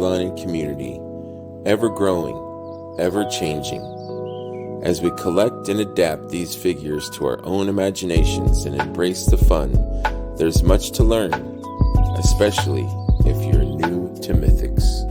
fun and community, ever growing, ever changing. As we collect and adapt these figures to our own imaginations and embrace the fun, there's much to learn, especially if you're new to Mythics.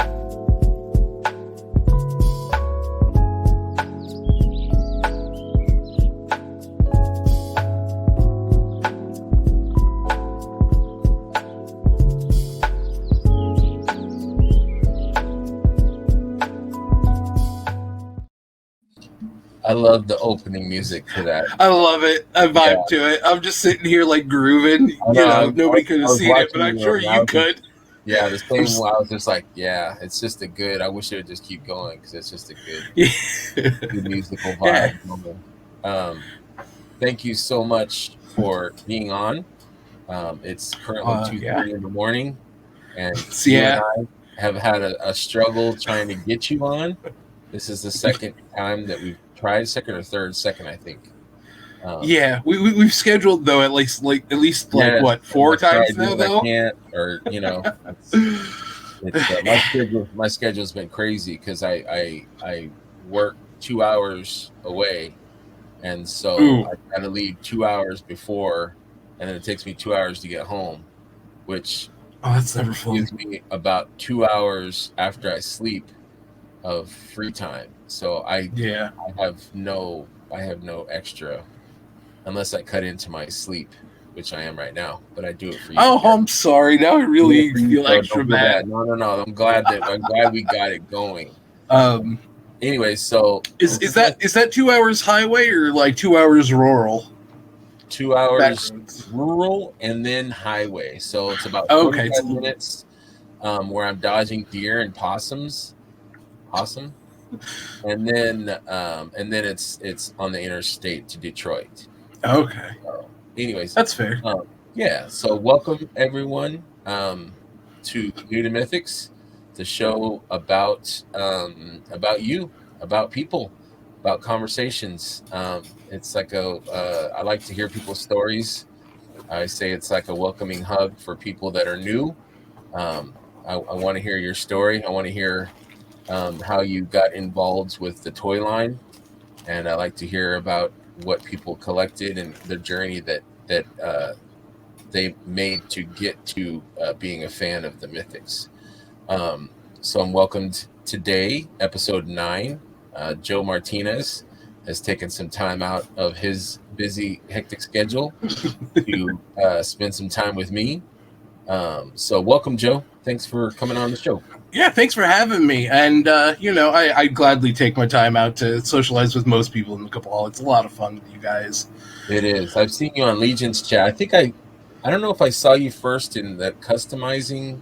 I love the opening music for that. I love it. I vibe to it. I'm just sitting here like grooving. Nobody could have seen it, but I'm sure you could. Yeah, the same. I was just like, yeah, it's just a good. I wish it would just keep going because it's just a good musical vibe. Yeah. Thank you so much for being on. It's currently 2:30 in the morning, and you and I have had a struggle trying to get you on. This is the second time that we've tried, second, I think. We've scheduled though at least what 4 times now though. I can't, or my schedule's been crazy because I work 2 hours away, and so I got to leave 2 hours before, and then it takes me 2 hours to get home, which that's never fun. Gives me about 2 hours after I sleep of free time. So I have no extra unless I cut into my sleep, which I am right now, but I do it for you. Oh, I'm sorry. Now I really feel extra bad. No. I'm glad we got it going. Anyway, so is that 2 hours highway or like 2 hours rural? 2 hours rural and then highway. So it's about 45 minutes where I'm dodging deer and possums. Awesome. And then it's on the interstate to Detroit. Okay. So anyways, that's fair. So welcome everyone to New to Mythics, the show about you, about people, about conversations. It's like I like to hear people's stories. I say it's like a welcoming hug for people that are new. I want to hear your story. I want to hear how you got involved with the toy line, and I like to hear about what people collected and the journey that they made to get to being a fan of the Mythics. So I'm welcomed today, episode 9. Joe Martinez has taken some time out of his busy, hectic schedule to spend some time with me. So welcome, Joe. Thanks for coming on the show. Yeah, thanks for having me. And, I gladly take my time out to socialize with most people in the Cabal. It's a lot of fun with you guys. It is. I've seen you on Legion's chat. I think I don't know if I saw you first in the customizing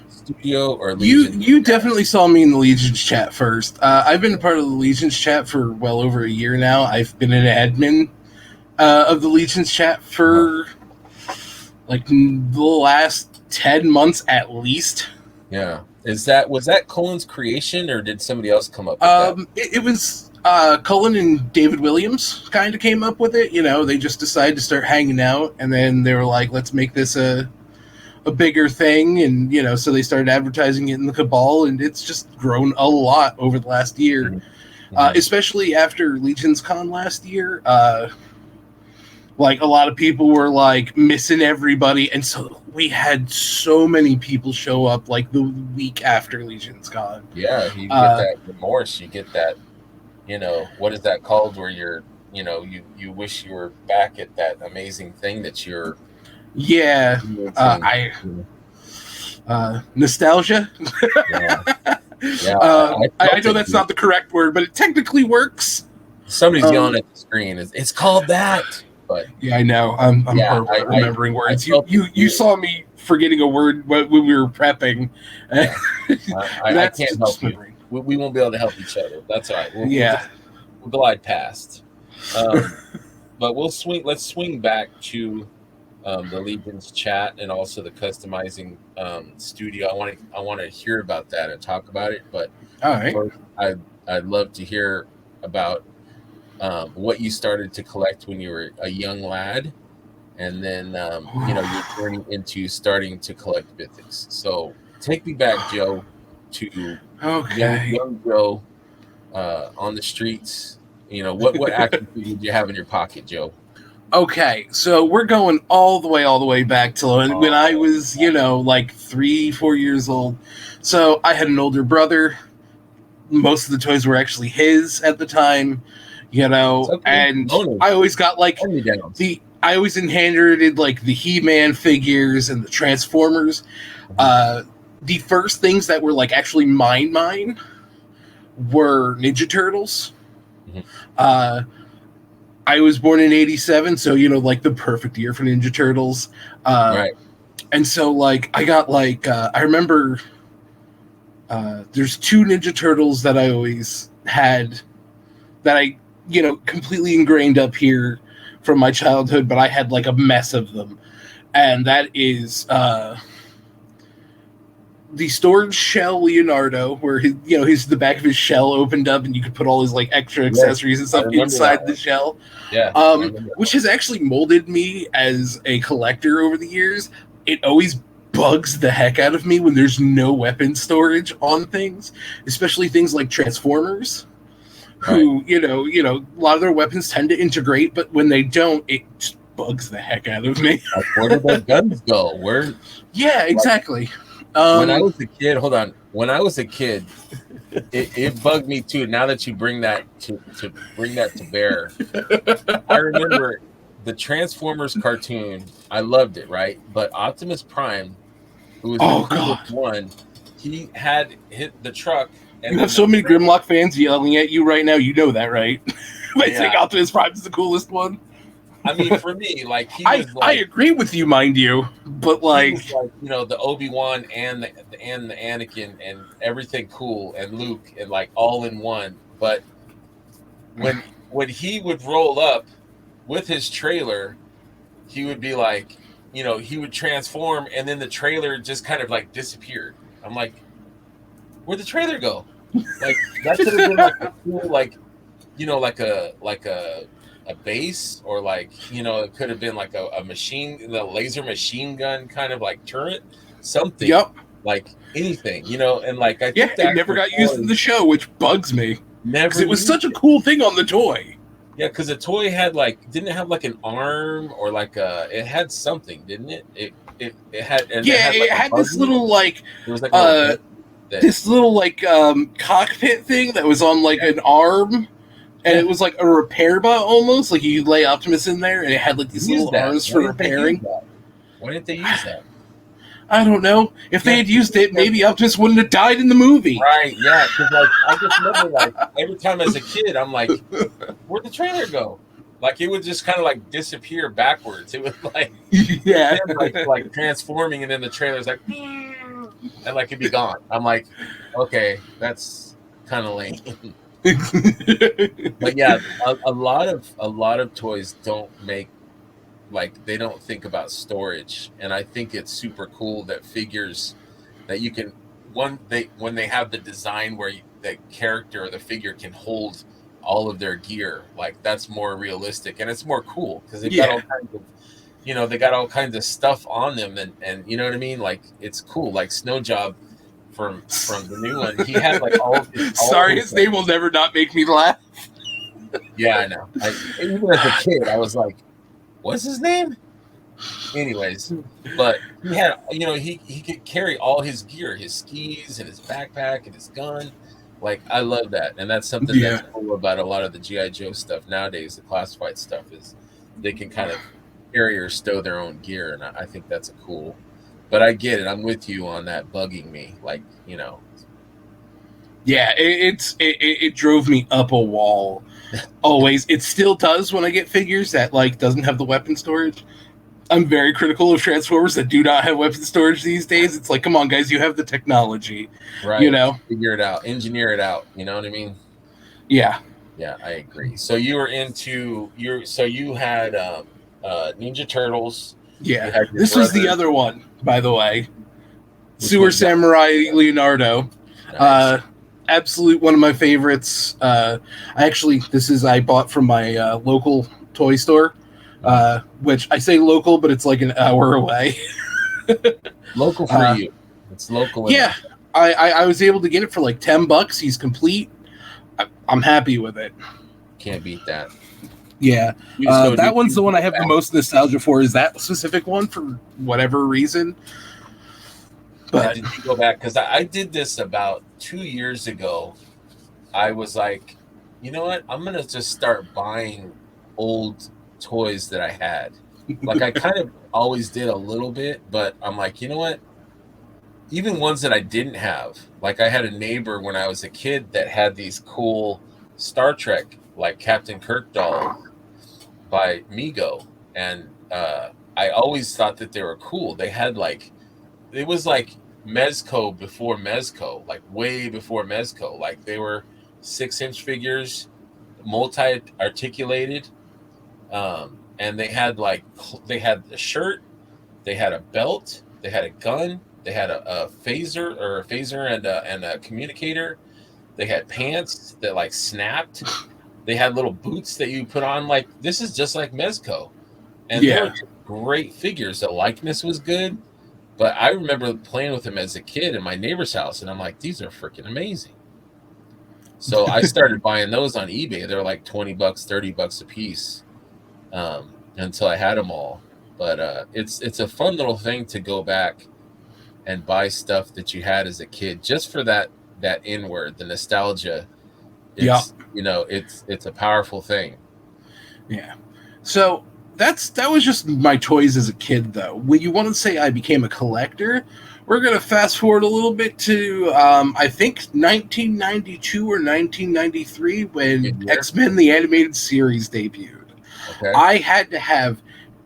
studio or Legion. You definitely saw me in the Legion's chat first. I've been a part of the Legion's chat for well over a year now. I've been an admin of the Legion's chat for like the last 10 months at least. Yeah. Was that Colin's creation, or did somebody else come up with that? It was Colin and David Williams kind of came up with it. They just decided to start hanging out, and then they were like, let's make this a bigger thing, and so they started advertising it in the Cabal, and it's just grown a lot over the last year. Mm-hmm. Especially after Legion's Con last year. Like a lot of people were like missing everybody, and so we had so many people show up like the week after Legion's Con. Yeah, you get that remorse. You get that, what is that called? Where you're, you wish you were back at that amazing thing that you're. Yeah, nostalgia. Yeah. I know that's not the correct word, but it technically works. Somebody's yelling at the screen. It's called that. But yeah, I know. I'm horrible at remembering words. You saw me forgetting a word when we were prepping. Yeah. I can't help you. We won't be able to help each other. That's all right. We'll glide past. But let's swing back to the Legion's chat and also the customizing studio. I want to hear about that and talk about it. But all right. First, I'd love to hear about what you started to collect when you were a young lad, and then your journey into starting to collect Mythics. So take me back, Joe. to Okay. young Joe on the streets? You know, what action figure did you have in your pocket, Joe? Okay, so we're going all the way back to when I was, like 3, 4 years old. So I had an older brother. Most of the toys were actually his at the time, Okay. and Bonus. I always got like Hand-me-downs. I always inherited like the He-Man figures and the Transformers. The first things that were like actually mine were Ninja Turtles. Mhm. I was born in '87, so like the perfect year for Ninja Turtles. Right. And so like I got like I remember there's 2 Ninja Turtles that I always had that I completely ingrained up here from my childhood, but I had like a mess of them, and that is the storage shell Leonardo, where his the back of his shell opened up and you could put all his like extra accessories and stuff inside the shell. Yeah. Which has actually molded me as a collector over the years. It always bugs the heck out of me when there's no weapon storage on things, especially things like Transformers, who a lot of their weapons tend to integrate, but when they don't, it just bugs the heck out of me. Where did their guns go? Yeah, exactly. When I was a kid, hold on. When I was a kid, it bugged me too. Now that you bring that to bear, I remember the Transformers cartoon. I loved it, right? But Optimus Prime, who was the coolest one, he had hit the truck. And you have so many Grimlock fans yelling at you right now. You know that, right? I think Optimus Prime is the coolest one. I mean, for me, like he was I agree with you, mind you, but like, the Obi-Wan and the Anakin and everything cool, and Luke, and like all in one. But when he would roll up with his trailer, he would be like, he would transform, and then the trailer just kind of like disappeared. I'm like, where'd the trailer go? Like that could have been like a cool, like a base, or like it could have been like a machine, the laser machine gun kind of like turret, something. Yep. Like anything, and like I think it never got used in the show, which bugs me. Never. It was such a cool thing on the toy. Yeah, because the toy had didn't it have like an arm, or like it had something, didn't it? It had. And it had this little like. It was like this little like cockpit thing that was on like an arm. And it was like a repair bot almost. Like you lay Optimus in there and it had like these little arms for repairing. Why didn't they use that? I don't know. If they had used it, maybe Optimus wouldn't have died in the movie. Right, yeah. Because like I just remember like every time as a kid, I'm like, where'd the trailer go? Like it would just kind of like disappear backwards. It was like like transforming, and then the trailer's like and like it'd be gone. I'm like, okay, that's kind of lame. But yeah, a lot of toys don't make, like, they don't think about storage, and I think it's super cool that figures that you can when they have the design where the character or the figure can hold all of their gear, like that's more realistic and it's more cool because they've got all kinds of they got all kinds of stuff on them, and you know what I mean, like it's cool. Like Snow Job from the new one, he had like all his name will never not make me laugh. Yeah, I know. Even as a kid, I was like, what's his name? Anyways, but he had, he could carry all his gear, his skis and his backpack and his gun. Like, I love that. And that's something that's cool about a lot of the G.I. Joe stuff nowadays, the classified stuff, is they can kind of carry or stow their own gear. And I think that's cool. But I get it. I'm with you on that bugging me. Like, Yeah, it drove me up a wall. Always. It still does when I get figures that like doesn't have the weapon storage. I'm very critical of Transformers that do not have weapon storage these days. It's like, come on, guys, you have the technology. Right. Figure it out. Engineer it out. You know what I mean? Yeah. Yeah, I agree. So you were into you had Ninja Turtles. Yeah. This was the other one, by the way. Sewer Samurai Leonardo. Nice. Absolute one of my favorites. I bought from my local toy store, which I say local, but it's like an hour away. Local for you. It's local. Yeah. I was able to get it for like $10. He's complete. I'm happy with it. Can't beat that. Yeah, You just go that do- one's the one I have the most nostalgia for. Is that specific one for whatever reason? But did you go back? Because I did this about 2 years ago. I was like, you know what? I'm gonna just start buying old toys that I had. Like I kind of always did a little bit, but I'm like, you know what? Even ones that I didn't have. Like I had a neighbor when I was a kid that had these cool Star Trek, like Captain Kirk dolls by Mego, and I always thought that they were cool. They had like it was like Mezco before Mezco, like way before Mezco. Like they were 6-inch figures, multi-articulated, and they had they had a shirt, they had a belt, they had a gun, they had a phaser and a communicator. They had pants that like snapped. They had little boots that you put on. Like this is just like Mezco, and they were great figures. The likeness was good. But I remember playing with them as a kid in my neighbor's house, and I'm like, these are freaking amazing. So I started buying those on eBay. They're like $20, $30 a piece, until I had them all. But it's a fun little thing to go back and buy stuff that you had as a kid, just for that inward, the nostalgia. It's it's a powerful thing. Yeah. So that was just my toys as a kid, though. When you want to say I became a collector, we're going to fast forward a little bit to I think 1992 or 1993 when X-Men the Animated Series debuted. Okay. I had to have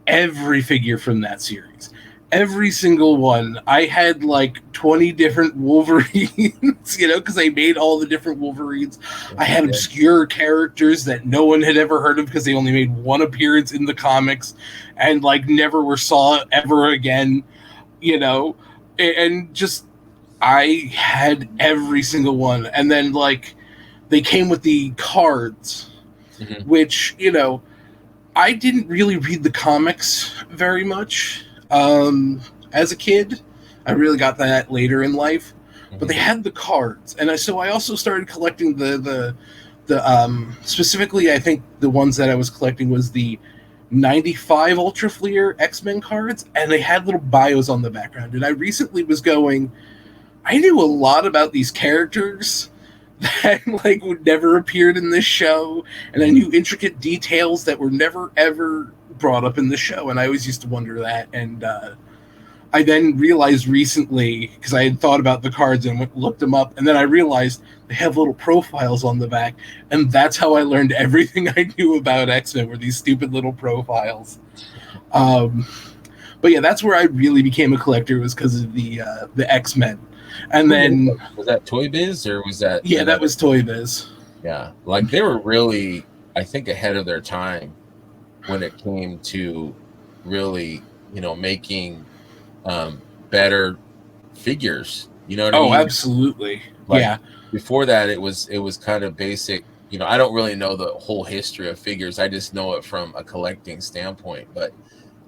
every figure from that series. Every single one. I had like 20 different Wolverines, because I made all the different Wolverines. I had obscure characters that no one had ever heard of because they only made one appearance in the comics and like never were saw ever again, and just I had every single one. And then like they came with the cards, which, I didn't really read the comics very much. As a kid, I really got that later in life, but they had the cards, and I also started collecting the specifically, I think the ones that I was collecting was the 95 Ultra Fleer X-Men cards, and they had little bios on the background. And I recently was I knew a lot about these characters that like would never appeared in this show, and I knew intricate details that were never ever brought up in the show, and I always used to wonder that. And I then realized recently, because I had thought about the cards and looked them up, and then I realized they have little profiles on the back, and that's how I learned everything I knew about X-Men, were these stupid little profiles. But yeah, that's where I really became a collector, was because of the X-Men. And then was that Toy Biz, or was that? Yeah, that was Toy Biz. Yeah, like they were really, I think, ahead of their time when it came to really, making better figures. You know what I mean? Oh, absolutely. Like, before that, it was kind of basic. I don't really know the whole history of figures. I just know it from a collecting standpoint. But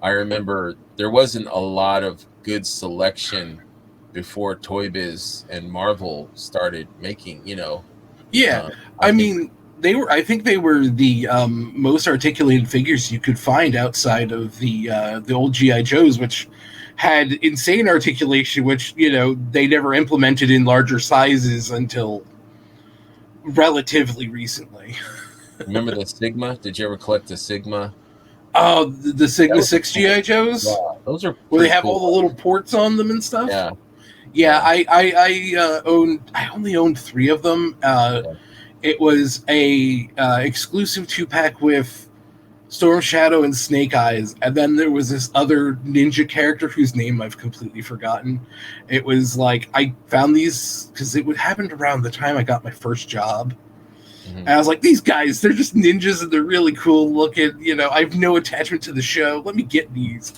I remember there wasn't a lot of good selection before Toy Biz and Marvel started making. I mean, I think they were the most articulated figures you could find outside of the old GI Joes, which had insane articulation, which they never implemented in larger sizes until relatively recently. Remember the Sigma? Did you ever collect the Sigma? Oh, the Sigma 6 GI Joes? Yeah, those are where they have cool. all the little ports on them and stuff. Yeah. I only owned 3 of them. It was a exclusive 2-pack with Storm Shadow and Snake Eyes, and then there was this other ninja character whose name I've completely forgotten. It was like, I found these because it would happen around the time I got my first job. And I was like, these guys, they're just ninjas and they're really cool looking. I have no attachment to the show. Let me get these,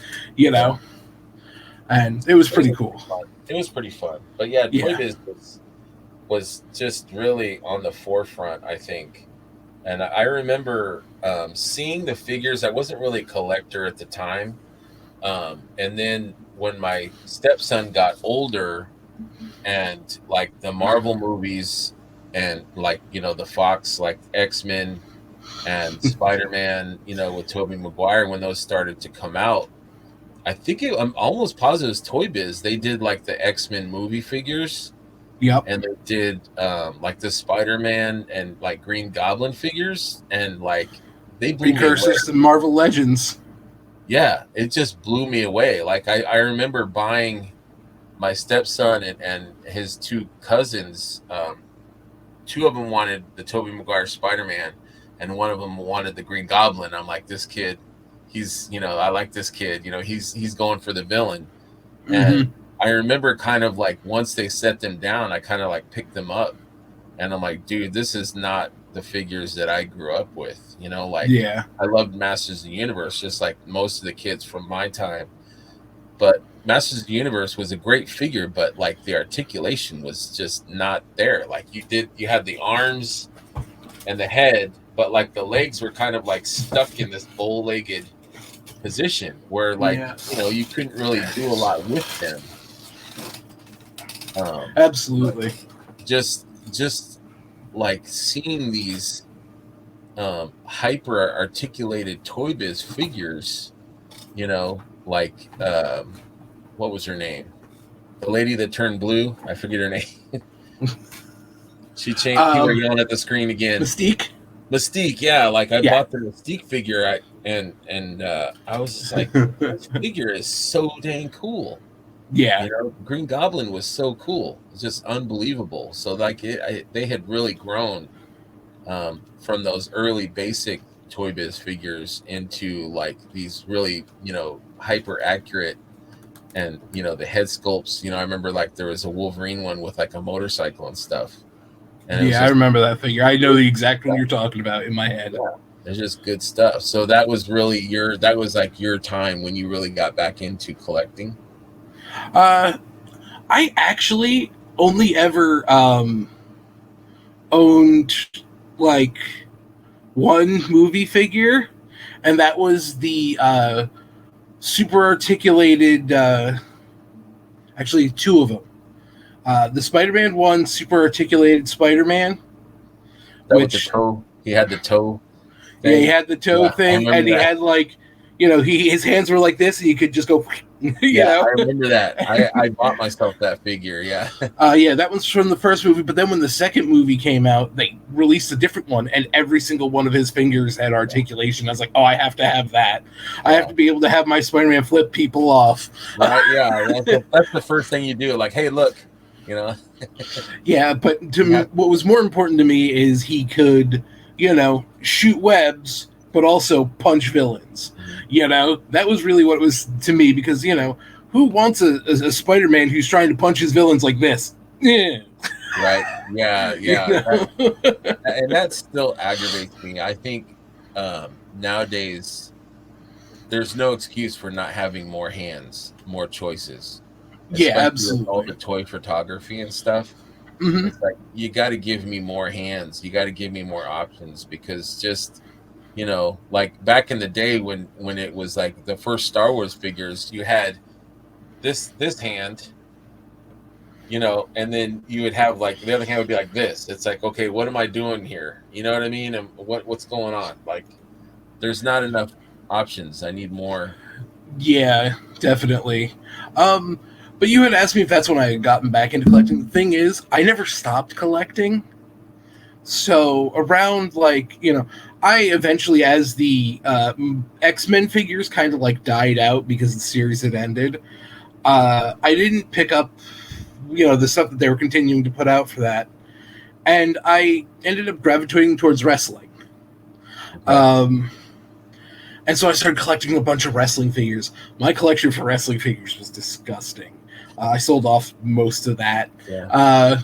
And it was pretty cool. It was pretty fun. But yeah, Toy Biz was just really on the forefront, I think. And I remember seeing the figures. I wasn't really a collector at the time. And then when my stepson got older and like the Marvel movies and like, you know, the Fox, like X-Men and Spider-Man, you know, with Tobey Maguire, when those started to come out, I'm almost positive it's Toy Biz. They did like the X-Men movie figures. Yep. And they did like the Spider-Man and like Green Goblin figures, and like they blew precursors to Marvel Legends. Yeah, it just blew me away. Like I remember buying my stepson and his two cousins. Two of them wanted the Tobey Maguire Spider-Man, and one of them wanted the Green Goblin. I'm like, this kid, I like this kid. You know, he's going for the villain. And I remember kind of like once they set them down, I kind of like picked them up, and I'm like, dude, this is not the figures that I grew up with. You know, like, yeah, I loved Masters of the Universe just like most of the kids from my time. But Masters of the Universe was a great figure, but like the articulation was just not there. Like you had the arms and the head, but like the legs were kind of like stuck in this bow-legged position where like, you know, you couldn't really do a lot with them. Absolutely. Just like seeing these hyper articulated Toy Biz figures, you know, like what was her name? The lady that turned blue. I forget her name. She changed. People are yelling at the screen again. Mystique. Yeah, like I bought the Mystique figure. And I was just like, this figure is so dang cool. Yeah, you know, Green Goblin was so cool. It's just unbelievable. So like they had really grown from those early basic Toy Biz figures into like these really, you know, hyper accurate, and you know the head sculpts. You know, I remember like there was a Wolverine one with like a motorcycle and stuff. And I remember that figure. I know the exact one you're talking about in my head. Yeah. It's just good stuff. So that was really that was like your time when you really got back into collecting. I actually only ever owned like one movie figure, and that was the super articulated, actually two of them. The Spider-Man one, super articulated Spider-Man. That with the toe. He had the toe thing. Yeah, he had the toe thing, and he had like, you know, his hands were like this, and you could just go. you know? I remember that. I bought myself that figure. Yeah. That one's from the first movie. But then when the second movie came out, they released a different one, and every single one of his fingers had articulation. I was like, oh, I have to have that. I have to be able to have my Spider-Man flip people off. Right? Yeah. That's the first thing you do. Like, hey, look. You know. Yeah, but what was more important to me is he could, you know, shoot webs, but also punch villains. You know, that was really what it was to me, because, you know, who wants a Spider-Man who's trying to punch his villains like this? Yeah. Right. Yeah. You know? And that still aggravates me. I think nowadays there's no excuse for not having more hands, more choices. Yeah, absolutely. With all the toy photography and stuff. It's like, you got to give me more hands. You got to give me more options, because just, you know, like back in the day when it was like the first Star Wars figures, you had this hand, you know, and then you would have like the other hand would be like this. It's like, okay, what am I doing here? You know what I mean? And what's going on? Like, there's not enough options. I need more. Yeah, definitely. But you had asked me if that's when I had gotten back into collecting. The thing is, I never stopped collecting. So around, like, you know, I eventually, as the X-Men figures kind of like died out because the series had ended, I didn't pick up, you know, the stuff that they were continuing to put out for that. And I ended up gravitating towards wrestling. And so I started collecting a bunch of wrestling figures. My collection for wrestling figures was disgusting. I sold off most of that. Yeah.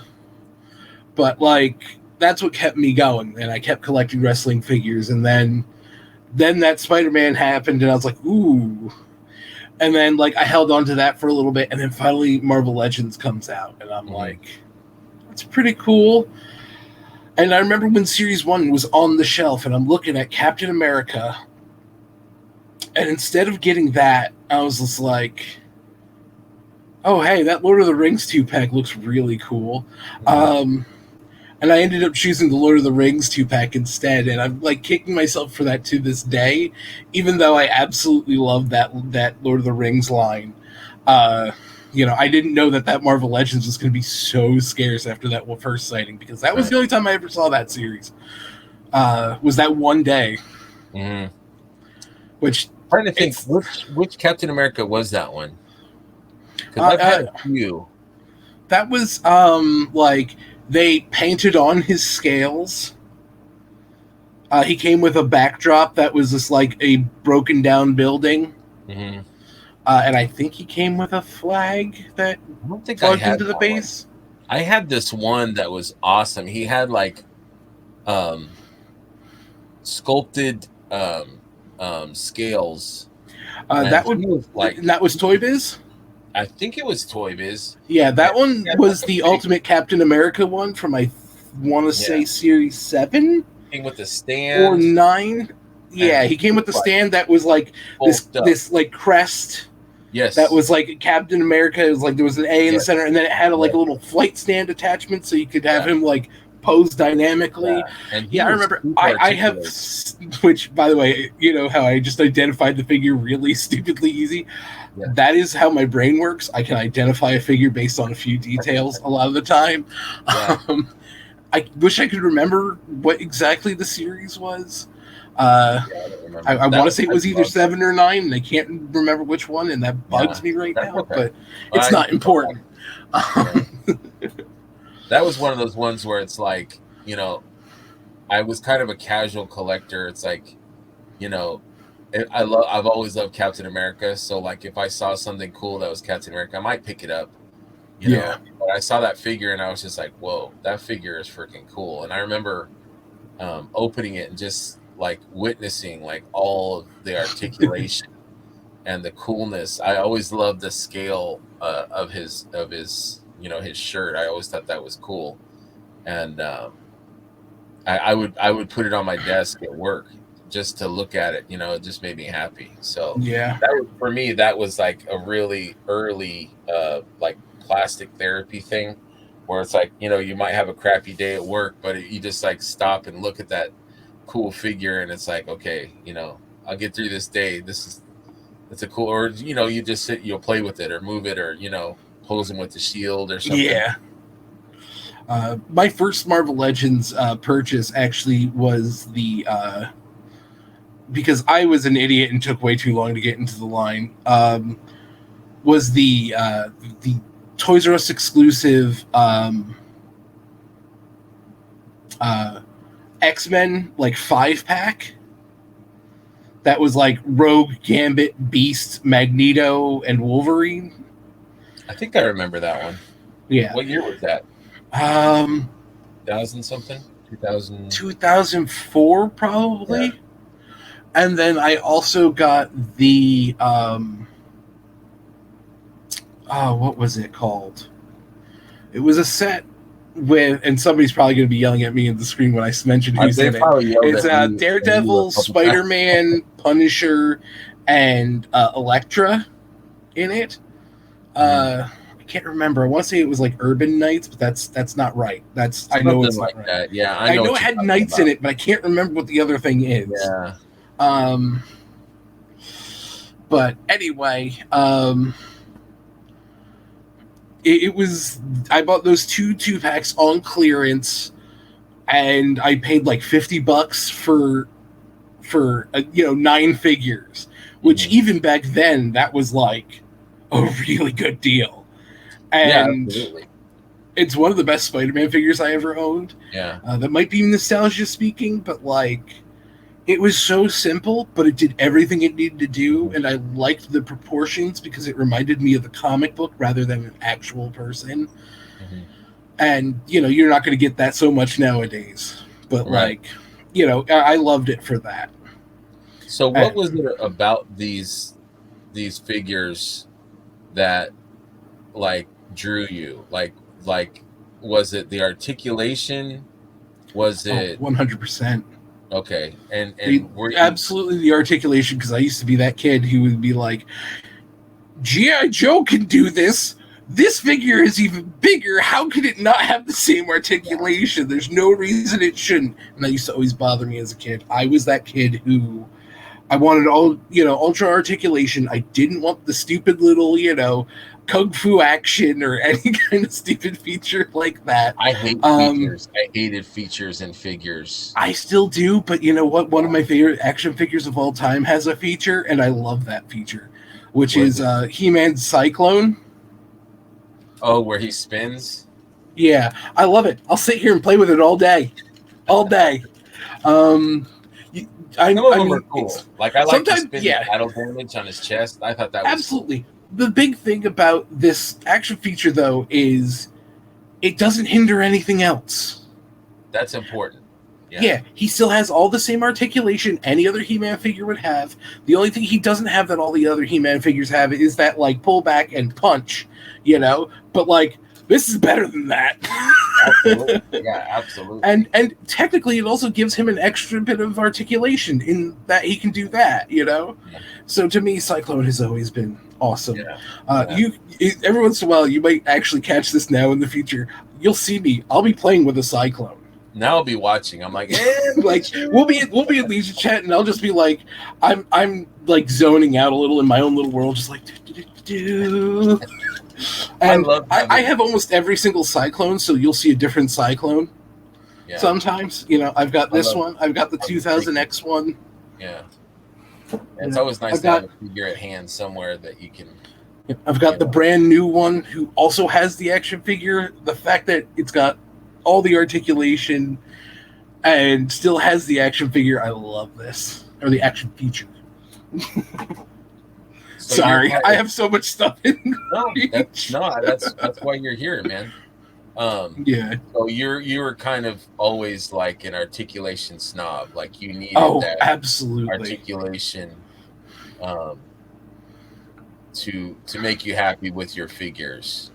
But, like, that's what kept me going. And I kept collecting wrestling figures. And then that Spider-Man happened, and I was like, ooh. And then, like, I held on to that for a little bit. And then finally Marvel Legends comes out. And I'm like, that's pretty cool. And I remember when Series 1 was on the shelf, and I'm looking at Captain America. And instead of getting that, I was just like, oh, hey, that Lord of the Rings 2-pack looks really cool. And I ended up choosing the Lord of the Rings 2-pack instead, and I'm like kicking myself for that to this day, even though I absolutely love that Lord of the Rings line. I didn't know that Marvel Legends was going to be so scarce after that first sighting, because that was the only time I ever saw that series. Was that one day. Mm-hmm. Which, I'm trying to think, which Captain America was that one? Because I've had a few. That was like they painted on his scales. He came with a backdrop that was just like a broken down building. Mm-hmm. And I think he came with a flag that plugged into the base. I had this one that was awesome. He had like sculpted scales. That was Toy Biz? I think it was Toy Biz. Yeah, that one was the Ultimate Captain America one from, I want to say, Series 7? Came with the stand. Or 9? Yeah, he came with the stand that was like this like crest. Yes. That was like Captain America. It was like there was an A in the center, and then it had a little flight stand attachment, so you could have him like pose dynamically. I remember. I have, which, by the way, you know how I just identified the figure really stupidly easy. Yeah. That is how my brain works. I can identify a figure based on a few details a lot of the time. Yeah. I wish I could remember what exactly the series was. I want to say it was either 7 or 9, and I can't remember which one, and that bugs me right now, but it's not important. That was one of those ones where it's like, you know, I was kind of a casual collector. It's like, you know, I've always loved Captain America, so like if I saw something cool that was Captain America, I might pick it up. You know, but I saw that figure and I was just like, whoa, that figure is freaking cool. And I remember opening it and just like witnessing like all of the articulation and the coolness. I always loved the scale of his you know, his shirt. I always thought that was cool, and I would put it on my desk at work just to look at it. You know, it just made me happy. So for me, that was like a really early like plastic therapy thing, where it's like, you know, you might have a crappy day at work, but you just like stop and look at that cool figure, and it's like, okay, you know, I'll get through this day. It's a cool, or you know, you just sit, you'll play with it or move it, or you know, pose him with the shield or something. Yeah. My first Marvel Legends purchase actually was the because I was an idiot and took way too long to get into the line. Was the Toys R Us exclusive X-Men like 5-pack that was like Rogue, Gambit, Beast, Magneto, and Wolverine. I think I remember that one. Yeah. What year was that? 2000 something? 2004 probably. Yeah. And then I also got the what was it called? It was a set with, and somebody's probably going to be yelling at me in the screen when I mention who's in it. It's Daredevil, Spider-Man, Punisher, and Elektra in it. I can't remember. I want to say it was like Urban Knights, but that's not right. I know it's like not right. That. Yeah, I know it had knights in it, but I can't remember what the other thing is. Yeah. But anyway, it was, I bought those two packs on clearance, and I paid like $50 for 9 figures, which even back then that was like a really good deal. And it's one of the best Spider-Man figures I ever owned. Yeah. That might be nostalgia speaking, but like, it was so simple, but it did everything it needed to do, and I liked the proportions because it reminded me of the comic book rather than an actual person. Mm-hmm. And, you know, you're not going to get that so much nowadays. But, like, you know, I loved it for that. So what was it about these figures that, like, drew you? Like, was it the articulation? Was it... 100%. Okay, and were you... absolutely the articulation, because I used to be that kid who would be like, G.I. Joe can do this. this figure is even bigger. How could it not have the same articulation? There's no reason it shouldn't. And that used to always bother me as a kid. I was that kid who I wanted ultra articulation. I didn't want the stupid little, kung fu action or any kind of stupid feature like that. I hate features. I hated features in figures. I still do, but you know what? One of my favorite action figures of all time has a feature, and I love that feature, which is He-Man's Cyclone. Oh, where he spins? Yeah, I love it. I'll sit here and play with it all day. All day. Some of them are cool. Like, I like to spin battle damage on his chest. I thought that was absolutely cool. The big thing about this action feature, though, is it doesn't hinder anything else. That's important. Yeah, he still has all the same articulation any other He-Man figure would have. The only thing he doesn't have that all the other He-Man figures have is that, like, pull back and punch, But, like, this is better than that. Absolutely. Yeah, absolutely. And technically, it also gives him an extra bit of articulation in that he can do that, Yeah. So to me, Cyclone has always been awesome. Yeah. Every once in a while, you might actually catch this now in the future. You'll see me. I'll be playing with a Cyclone. Now I'll be watching. I'm like, like we'll be in Leisure Chat, and I'll just be like, I'm like zoning out a little in my own little world, just like do. And I have almost every single Cyclone, so you'll see a different Cyclone. Yeah. Sometimes, I've got this one. I've got the 2000X one. Yeah. It's always nice to have a figure at hand somewhere that you can. I've got the brand new one who also has the action figure. The fact that it's got all the articulation and still has the action figure, I love this. Or the action feature. So sorry, I have so much stuff in. That's why you're here, man. Yeah. So you were kind of always like an articulation snob, like you needed that absolutely articulation to make you happy with your figures.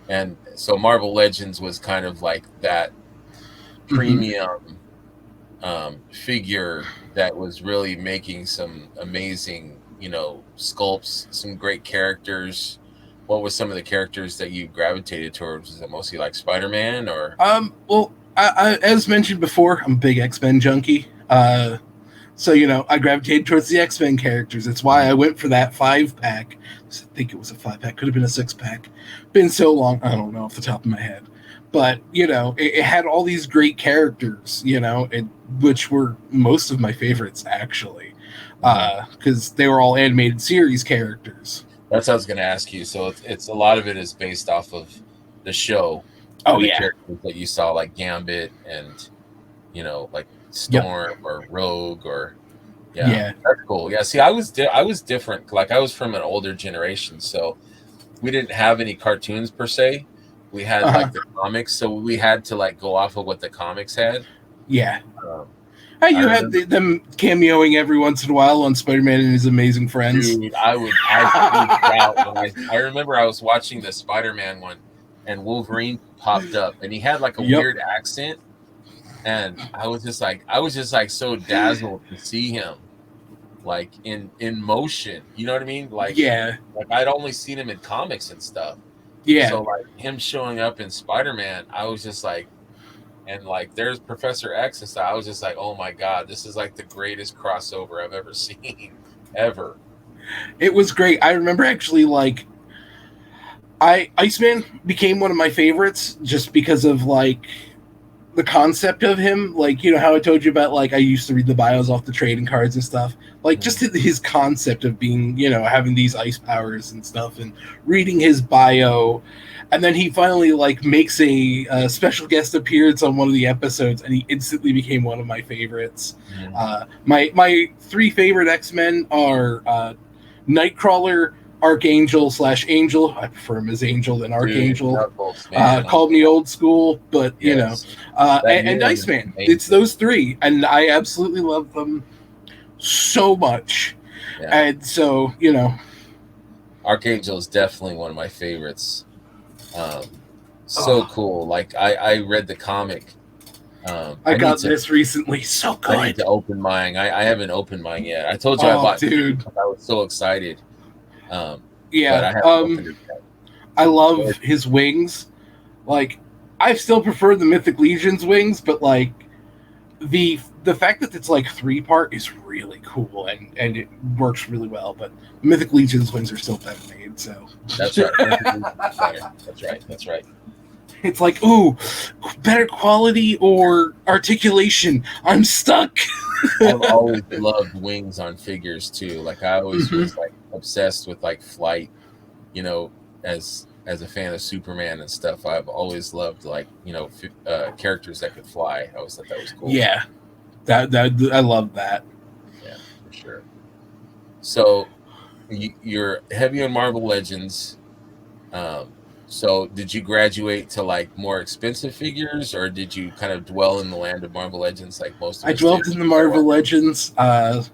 And so Marvel Legends was kind of like that premium figure that was really making some amazing, sculpts, some great characters. What was some of the characters that you gravitated towards? Was it mostly like Spider-Man or? Well, I as mentioned before, I'm a big X-Men junkie. So, I gravitated towards the X-Men characters. That's why I went for that 5-pack. I think it was a 5-pack. Could have been a 6-pack. Been so long, I don't know off the top of my head. But, it had all these great characters, which were most of my favorites, actually. Because they were all animated series characters. That's what I was going to ask you. So it's a lot of it is based off of the show. Oh, the characters that you saw, like Gambit and, like Storm or Rogue or that's cool. Yeah, see, I was different. Like, I was from an older generation, so we didn't have any cartoons per se. We had like the comics, so we had to like go off of what the comics had. Yeah. You had them cameoing every once in a while on Spider-Man and His Amazing Friends. Dude, I freaked out when I remember I was watching the Spider-Man one, and Wolverine popped up, and he had like a weird accent, and I was just like so dazzled to see him, like in motion. You know what I mean? Like I'd only seen him in comics and stuff. Yeah. So like him showing up in Spider-Man, I was just like. And like, there's Professor X and stuff. I was just like, oh my God, this is like the greatest crossover I've ever seen, ever. It was great. I remember actually, like, Iceman became one of my favorites just because of like the concept of him. Like, how I told you about, like, I used to read the bios off the trading cards and stuff. Like, just his concept of being, having these ice powers and stuff, and reading his bio. And then he finally like makes a special guest appearance on one of the episodes, and he instantly became one of my favorites. My 3 favorite X-Men are Nightcrawler, Archangel / Angel. I prefer him as Angel than Archangel. Called me old school, but and Iceman. It's those 3, and I absolutely love them so much. Yeah. And so Archangel is definitely one of my favorites. Cool. Like I read the comic. I got this recently. So good. I need to open mine. I haven't opened mine yet. I told you I bought. Dude, I was so excited. Yeah. But I haven't opened it yet. I love his wings. Like, I still prefer the Mythic Legion's wings, but like the fact that it's like 3-part is really cool and it works really well. But Mythic Legion's wings are still better made, so That's right. That's right. it's like, ooh, better quality or articulation. I'm stuck. I've always loved wings on figures too. Like I always was like obsessed with like flight, you know, as a fan of Superman and stuff. I've always loved like, you know, characters that could fly. I always thought that was cool. Yeah, that I love that. Yeah, for sure. So you're heavy on Marvel Legends. So did you graduate to like more expensive figures, or did you kind of dwell in the land of Marvel Legends like most of us? I dwelt in the Marvel Legends. I've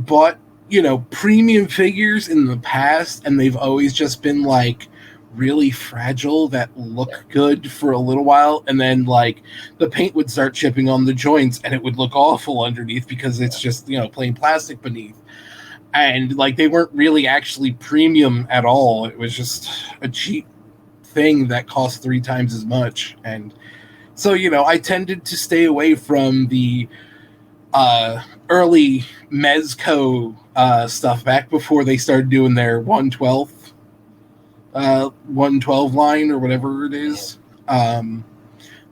bought, you know, premium figures in the past, and they've always just been like really fragile that look good for a little while, and then like the paint would start chipping on the joints and it would look awful underneath because it's just, you know, plain plastic beneath. And like they weren't really actually premium at all. It was just a cheap thing that cost 3 times as much. And so, you know, I tended to stay away from the early Mezco stuff back before they started doing their 1/12 line or whatever it is.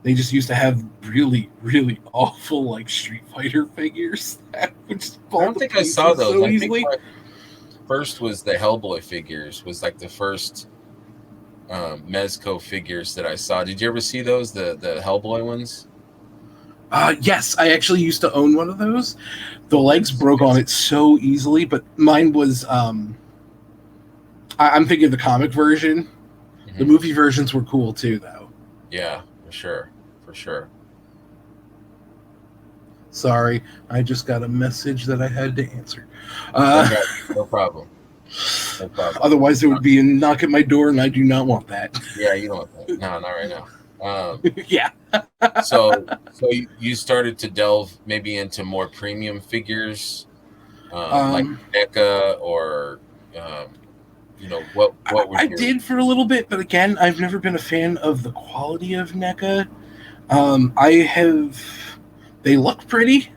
They just used to have really, really awful like Street Fighter figures that would just fall I don't to think I pieces saw those. so I easily. think my first was the Hellboy figures, was like the first Mezco figures that I saw. Did you ever see those, the Hellboy ones? Yes, I actually used to own one of those. The legs broke on it so easily, but mine was I'm thinking of the comic version. The movie versions were cool too, though. Yeah, for sure. Sorry, I just got a message that I had to answer. No problem. Otherwise, there would be a knock at my door, and I do not want that. Yeah, you don't want that. No, not right now. Yeah. So you started to delve maybe into more premium figures, like NECA, or you know, what I did for a little bit, but again, I've never been a fan of the quality of NECA. They look pretty,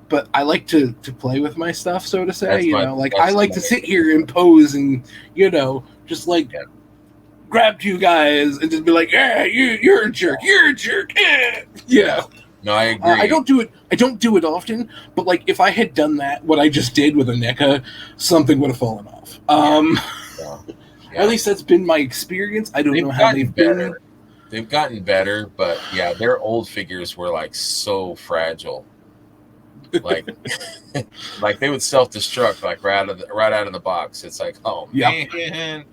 but I like to play with my stuff, so to say. I like to sit here and pose and, you know, just like grab you guys and just be like, yeah, you're a jerk, yeah. You know. No, I agree. I don't do it often, but like if I had done that, what I just did with a NECA, something would have fallen off. At least that's been my experience. I don't know how they've been. They've gotten better, but yeah, their old figures were like so fragile. Like, like they would self-destruct like right out of the box. It's like, oh man,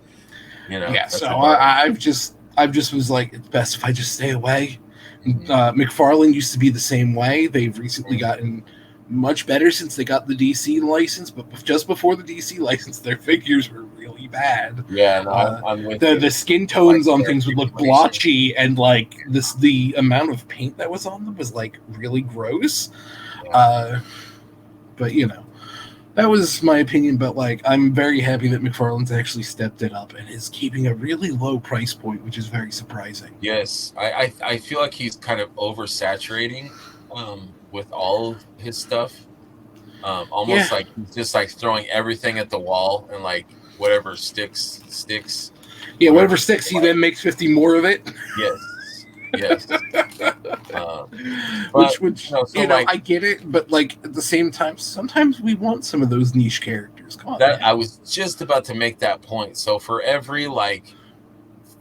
you know. Yeah, so I've just was like, it's best if I just stay away. McFarlane used to be the same way. They've recently gotten much better since they got the DC license, but just before the DC license, their figures were really bad. Yeah, no, I'm with you. The skin tones on things would look blotchy, and like the amount of paint that was on them was like really gross. But you know, that was my opinion. But like, I'm very happy that McFarlane's actually stepped it up and is keeping a really low price point, which is very surprising. Yes, I feel like he's kind of oversaturating with all of his stuff. Almost like he's just like throwing everything at the wall, and like whatever sticks. Yeah, whatever sticks, he then makes 50 more of it. Yes. Which I get it, but like at the same time, sometimes we want some of those niche characters. Come on, I was just about to make that point. So for every like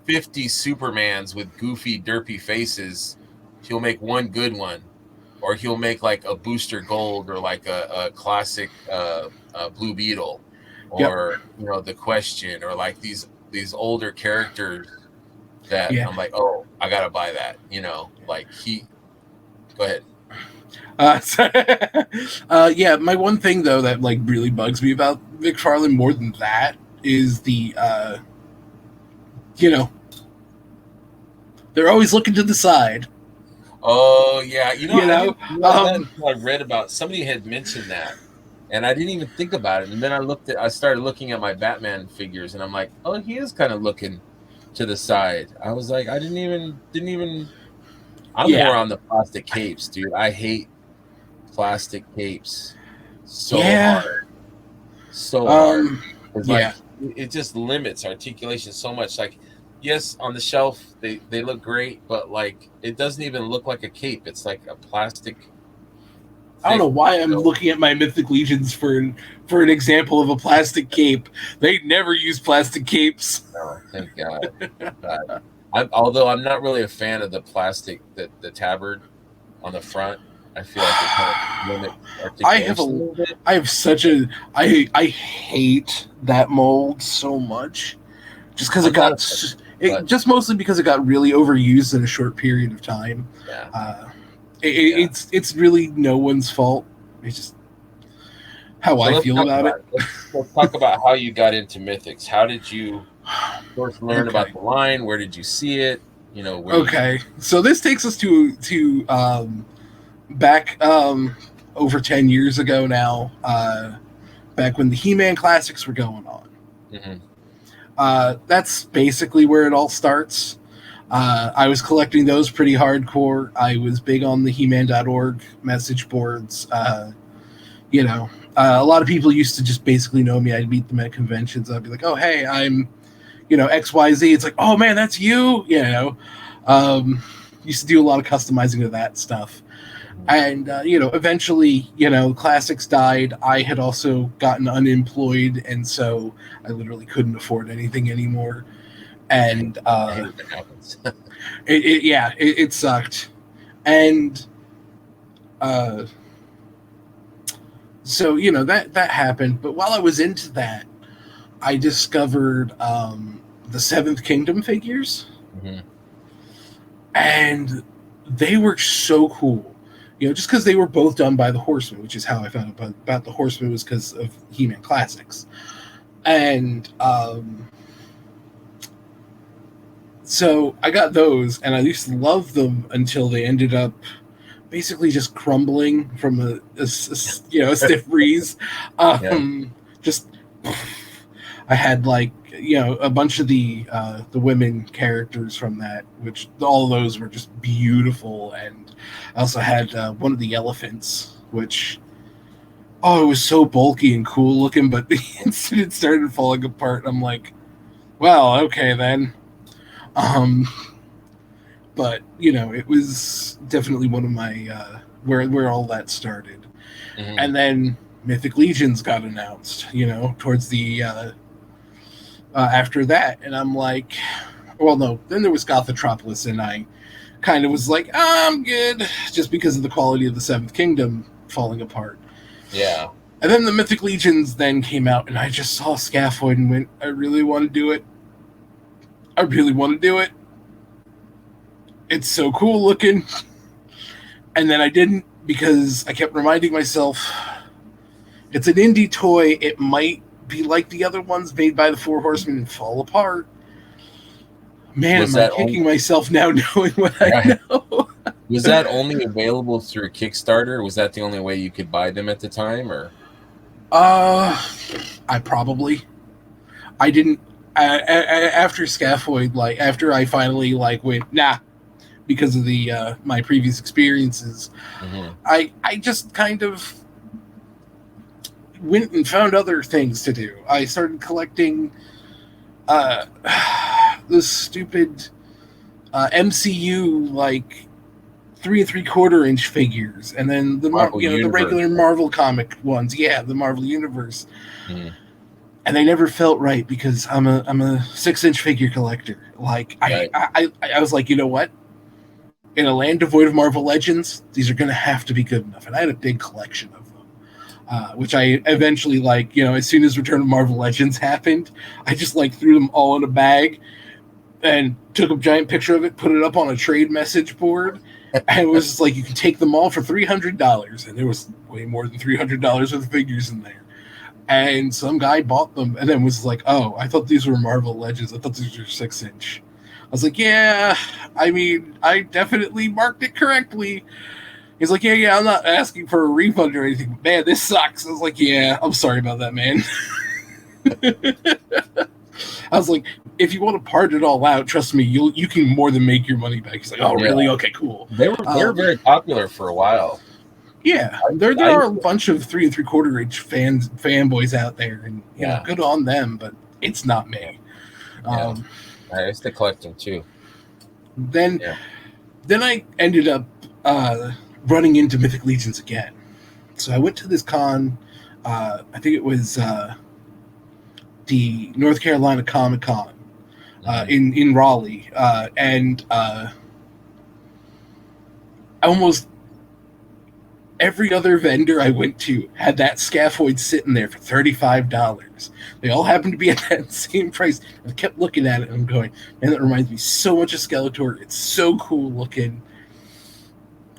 50 Supermans with goofy, derpy faces, he'll make one good one, or he'll make like a Booster Gold, or like a classic Blue Beetle, or you know, the Question, or like these older characters that I'm like, oh, I gotta buy that. You know, like Go ahead. My one thing though that like really bugs me about McFarlane more than that is the they're always looking to the side. Oh yeah, I read about, somebody had mentioned that And I didn't even think about it. And then I started looking at my Batman figures, and I'm like, oh, he is kind of looking to the side. I was like, I didn't even. I'm more Yeah. on the plastic capes, dude. I hate plastic capes so Yeah. hard, so hard. It's like Yeah. it just limits articulation so much. Like, yes, on the shelf they look great, but like it doesn't even look like a cape. It's like a plastic I don't thing. know why I'm So, looking at my Mythic Legions for an example of a plastic cape. They never use plastic capes. no, thank God. God. Although I'm not really a fan of the plastic, the tabard on the front. I feel like it kind of limits articulation a little bit. I hate that mold so much, just because I'm not a fan, but just mostly because it got really overused in a short period of time. yeah. It's really no one's fault. It's just how So I let's feel talk about about it. let's talk about how you got into Mythics. How did you first learn Okay. about the line? Where did you see it? You know, where Okay, so this takes us to back over 10 years ago now, back when the He-Man classics were going on. Mhm. That's basically where it all starts. I was collecting those pretty hardcore. I was big on the He-Man.org message boards. A lot of people used to just basically know me. I'd meet them at conventions. I'd be like, oh, hey, I'm, XYZ. It's like, oh, man, that's you. Used to do a lot of customizing of that stuff. And, eventually, classics died. I had also gotten unemployed, and so I literally couldn't afford anything anymore. And I hate when that happens. it sucked. And so, that happened. But while I was into that, I discovered the Seventh Kingdom figures. Mhm. And they were so cool. Just because they were both done by the Horsemen, which is how I found out about the Horsemen, was because of He-Man Classics. And so I got those, and I used to love them until they ended up basically just crumbling from a stiff breeze. Just I had a bunch of the women characters from that, which all of those were just beautiful, and I also had one of the elephants, which it was so bulky and cool looking, but the instant it started falling apart, I'm like, well, okay then. But it was definitely one of my where all that started. Mhm. And then Mythic Legions got announced, towards the after that, and I'm like, well, no, then there was Gothotropolis, and I kind of was like, I'm good, just because of the quality of the Seventh Kingdom falling apart. Yeah. And then the Mythic Legions then came out, and I just saw Scaphoid and went, I really want to do it. I really want to do it. It's so cool looking. And then I didn't, because I kept reminding myself, it's an indie toy. It might be like the other ones made by the Four Horsemen and fall apart. Man, Was am I that kicking myself now knowing what I know? Was that only available through Kickstarter? Was that the only way you could buy them at the time, or? I didn't. After Scaphoid, after I finally went nah, because of the my previous experiences, Mhm. I just kind of went and found other things to do. I started collecting this stupid MCU 3 3/4 inch figures, and then the Marvel the regular Universe. Marvel comic ones. Yeah, the Marvel Universe. Mhm. And they never felt right because I'm a 6-inch figure collector. Right. I was like, you know what? In a land devoid of Marvel Legends, these are going to have to be good enough. And I had a big collection of them, which I eventually as soon as Return of Marvel Legends happened, I just threw them all in a bag and took a giant picture of it, put it up on a trade message board, and it was just you can take them all for $300, and there was way more than $300 worth of figures in there. And some guy bought them and then was like, oh, I thought these were Marvel Legends. I thought these were 6-inch. I was like, yeah, I mean, I definitely marked it correctly. He's like, yeah, I'm not asking for a refund or anything, but man, this sucks. I was like, yeah, I'm sorry about that, man. I was like, if you want to part it all out, trust me, you can more than make your money back. He's like, oh, really? Okay, cool. They were very popular for a while. Yeah, there are a bunch of 3 3/4 inch fanboys out there, and you know, good on them, but it's not me. Yeah. I used to collect them too. Then I ended up running into Mythic Legions again. So I went to this con. I think it was the North Carolina Comic Con in Raleigh, and almost every other vendor I went to had that scaphoid sitting there for $35. They all happened to be at that same price. I kept looking at it and I'm going, man, that reminds me so much of Skeletor. It's so cool looking.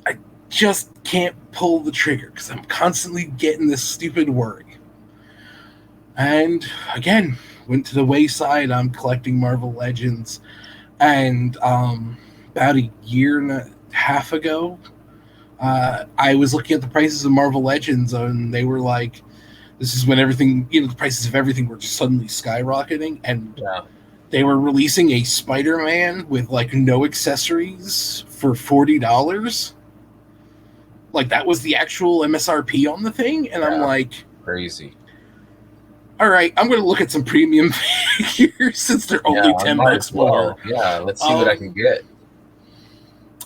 I just can't pull the trigger because I'm constantly getting this stupid worry. And again, went to the wayside. I'm collecting Marvel Legends. And about a year and a half ago, I was looking at the prices of Marvel Legends, and they were like, this is when everything, the prices of everything were just suddenly skyrocketing, and they were releasing a Spider-Man with like no accessories for $40. Like that was the actual MSRP on the thing, and I'm like, crazy. All right, I'm going to look at some premium figures since they're only $10 more. Yeah, let's see what I can get.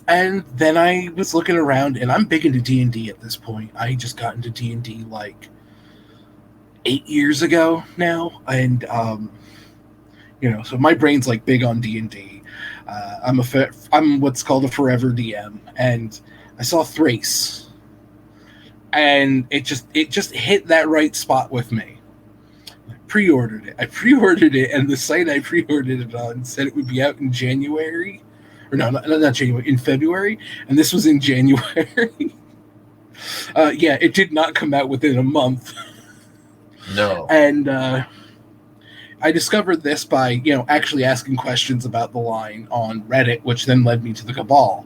And then I was looking around, and I'm big into D&D at this point. I just got into D&D like 8 years ago now, and so my brain's like big on D&D. I'm what's called a forever DM, and I saw Thrace, and it just hit that right spot with me. I pre-ordered it, and the site I pre-ordered it on said it would be out in January. Or no, not January, in February, and this was in January. It did not come out within a month. No. And I discovered this by, actually asking questions about the line on Reddit, which then led me to the Cabal.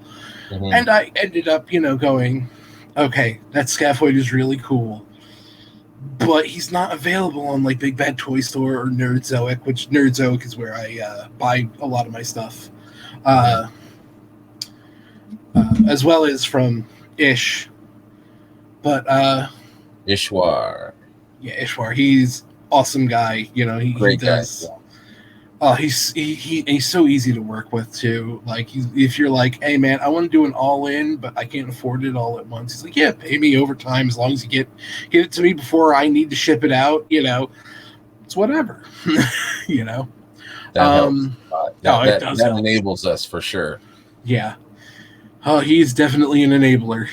Mm-hmm. And I ended up, going, okay, that scaphoid is really cool, but he's not available on like Big Bad Toy Store or Nerdzoic, which Nerdzoic is where I buy a lot of my stuff. As well as from Ish, but Ishwar. Yeah, Ishwar. He's awesome guy. He does. Guy, he's so easy to work with too. Like if you're like, hey man, I want to do an all in, but I can't afford it all at once. He's like, yeah, pay me overtime as long as you get it to me before I need to ship it out. It's whatever. That helps. That enables us for sure. Yeah. Oh, he's definitely an enabler.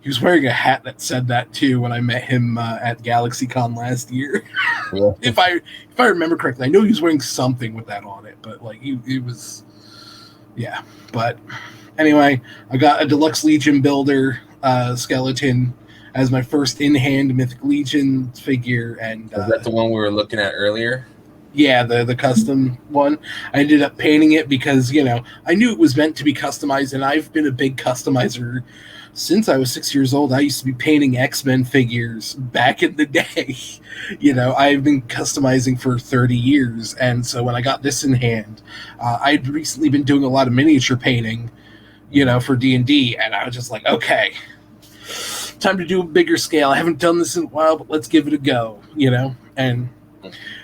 He was wearing a hat that said that too when I met him at GalaxyCon last year. Yeah. if I remember correctly, I know he was wearing something with that on it, but like he was, yeah. But anyway, I got a Deluxe Legion Builder skeleton as my first in-hand Mythic Legion figure, and is that the one we were looking at earlier? Yeah, the custom one. I ended up painting it because, I knew it was meant to be customized, and I've been a big customizer since I was 6 years old. I used to be painting X-Men figures back in the day. I've been customizing for 30 years, and so when I got this in hand, I'd recently been doing a lot of miniature painting, for D&D, and I was just like, okay, time to do a bigger scale. I haven't done this in a while, but let's give it a go, and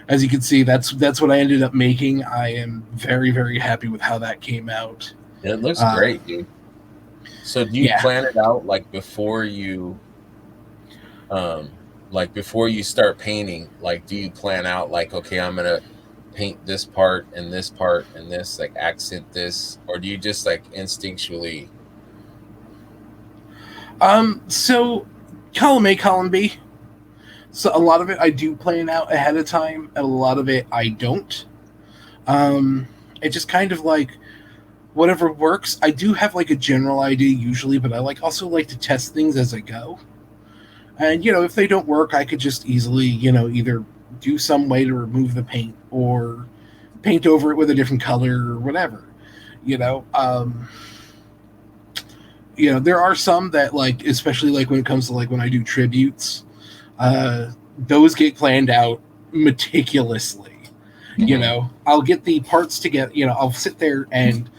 as you can see, that's what I ended up making. I am very, very happy with how that came out. It looks great, dude. So do you plan it out like before you start painting? Like, do you plan out like, okay, I'm gonna paint this part and this part and this, like accent this, or do you just like instinctually? So column A, column B. So a lot of it I do plan out ahead of time, and a lot of it I don't. It just kind of like whatever works. I do have like a general idea usually, but I also like to test things as I go. And if they don't work, I could just easily either do some way to remove the paint or paint over it with a different color or whatever. there are some that like, especially like when it comes to like when I do tributes, those get planned out meticulously. I'll get the parts together. I'll sit there and,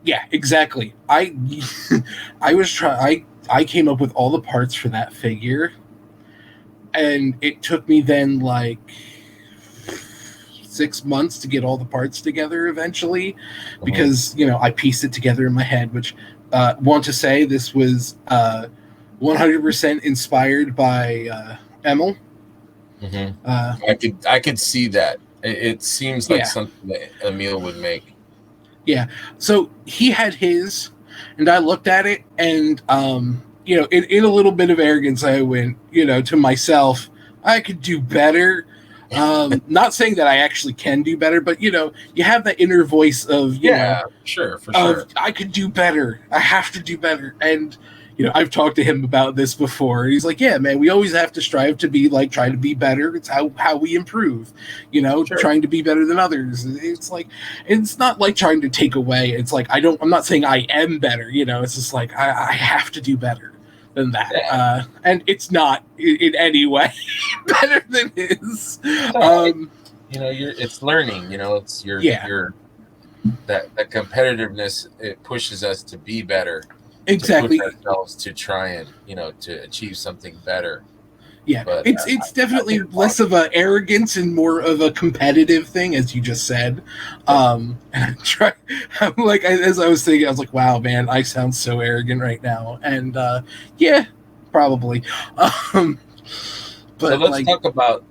yeah, exactly. I came up with all the parts for that figure, and it took me then like 6 months to get all the parts together eventually, because I pieced it together in my head. Which want to say this was 100% inspired by Emil. I could see that. It seems like something that Emil would make. Yeah. So he had his, and I looked at it, and in a little bit of arrogance, I went, to myself, I could do better. Not saying that I actually can do better, but you have that inner voice of sure. I could do better. I have to do better. And I've talked to him about this before. He's like, yeah, man, we always have to strive to be like, try to be better. It's how we improve, trying to be better than others. It's like, it's not like trying to take away. It's like, I'm not saying I am better, it's just like, I have to do better than that. Yeah. And it's not in any way better than his. It's learning, it's your that competitiveness, it pushes us to be better. Exactly. To push ourselves to try and to achieve something better. Yeah, but, it's definitely less of a arrogance and more of a competitive thing, as you just said. I'm like, as I was thinking, I was like, wow, man, I sound so arrogant right now. And yeah, probably. But so let's talk about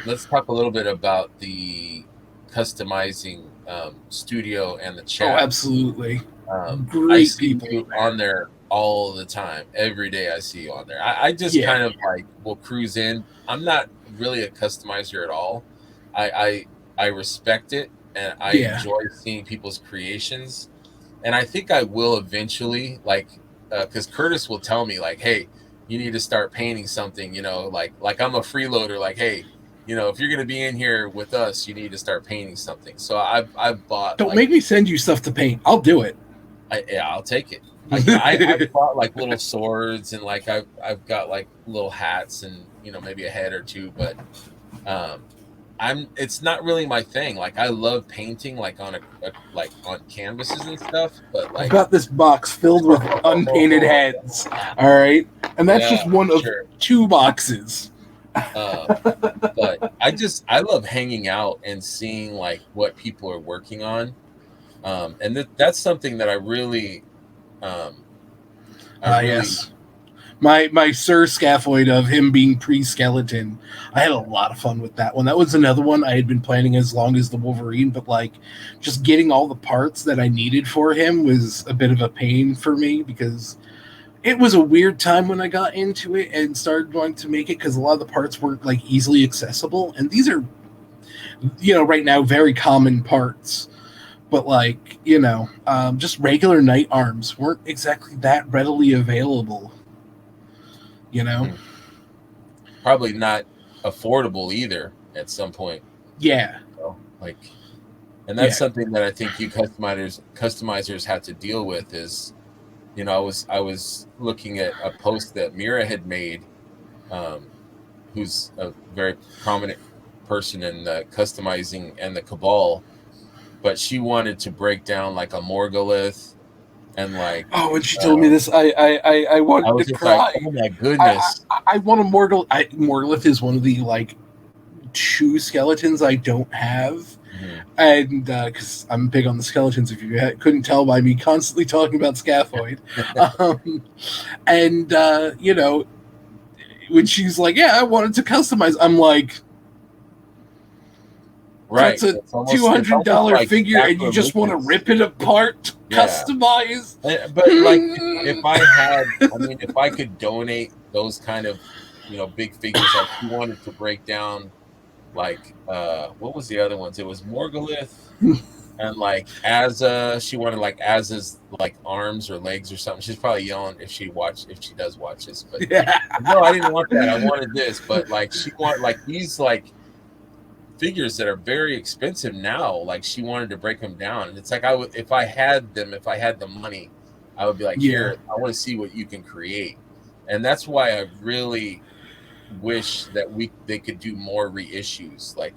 let's talk a little bit about the customizing studio and the chat. Oh, absolutely. Great I see people you on there all the time. Every day I see you on there. I just kind of like will cruise in. I'm not really a customizer at all. I respect it, and I enjoy seeing people's creations. And I think I will eventually, like, because Curtis will tell me, like, hey, you need to start painting something, like I'm a freeloader, like, hey, if you're going to be in here with us, you need to start painting something. So I've bought. Don't make me send you stuff to paint. I'll do it. I'll take it. I bought like little swords, and like I've got like little hats, and maybe a head or two, but it's not really my thing. Like, I love painting like on on canvases and stuff, but like, I've got this box filled with unpainted heads. All right, and that's just one of 2 boxes. But I love hanging out and seeing like what people are working on. And that's something that I really, yes. My Sir Scaphoid of him being pre-skeleton, I had a lot of fun with that one. That was another one I had been planning as long as the Wolverine, but like just getting all the parts that I needed for him was a bit of a pain for me, because it was a weird time when I got into it and started wanting to make it, because a lot of the parts weren't like easily accessible, and these are, right now very common parts. But like, just regular knight arms weren't exactly that readily available. Probably not affordable either at some point. Yeah. And that's something that I think you customizers have to deal with is, I was looking at a post that Mira had made, who's a very prominent person in the customizing and the Cabal. But she wanted to break down like a Morgulith, and like, when she told me this, I wanted to cry. Like, oh my goodness! I want a Morgulith. Morgulith is one of the like 2 skeletons I don't have, and because I'm big on the skeletons, if you couldn't tell by me constantly talking about Scaphoid, and when she's like, yeah, I wanted to customize, I'm like, right, that's a $200 figure, and you just want to rip it apart, customize. But like, if I could donate those kind of, big figures, like you wanted to break down, like, what was the other ones? It was Morgulith, and like Azza. She wanted like Azza's like arms or legs or something. She's probably yelling if she does watch this. But no, I didn't want that. I wanted this. But like, she wanted like these like figures that are very expensive now. Like, she wanted to break them down, and it's like if I had the money, I would be like, here, I want to see what you can create. And that's why I really wish that they could do more reissues, like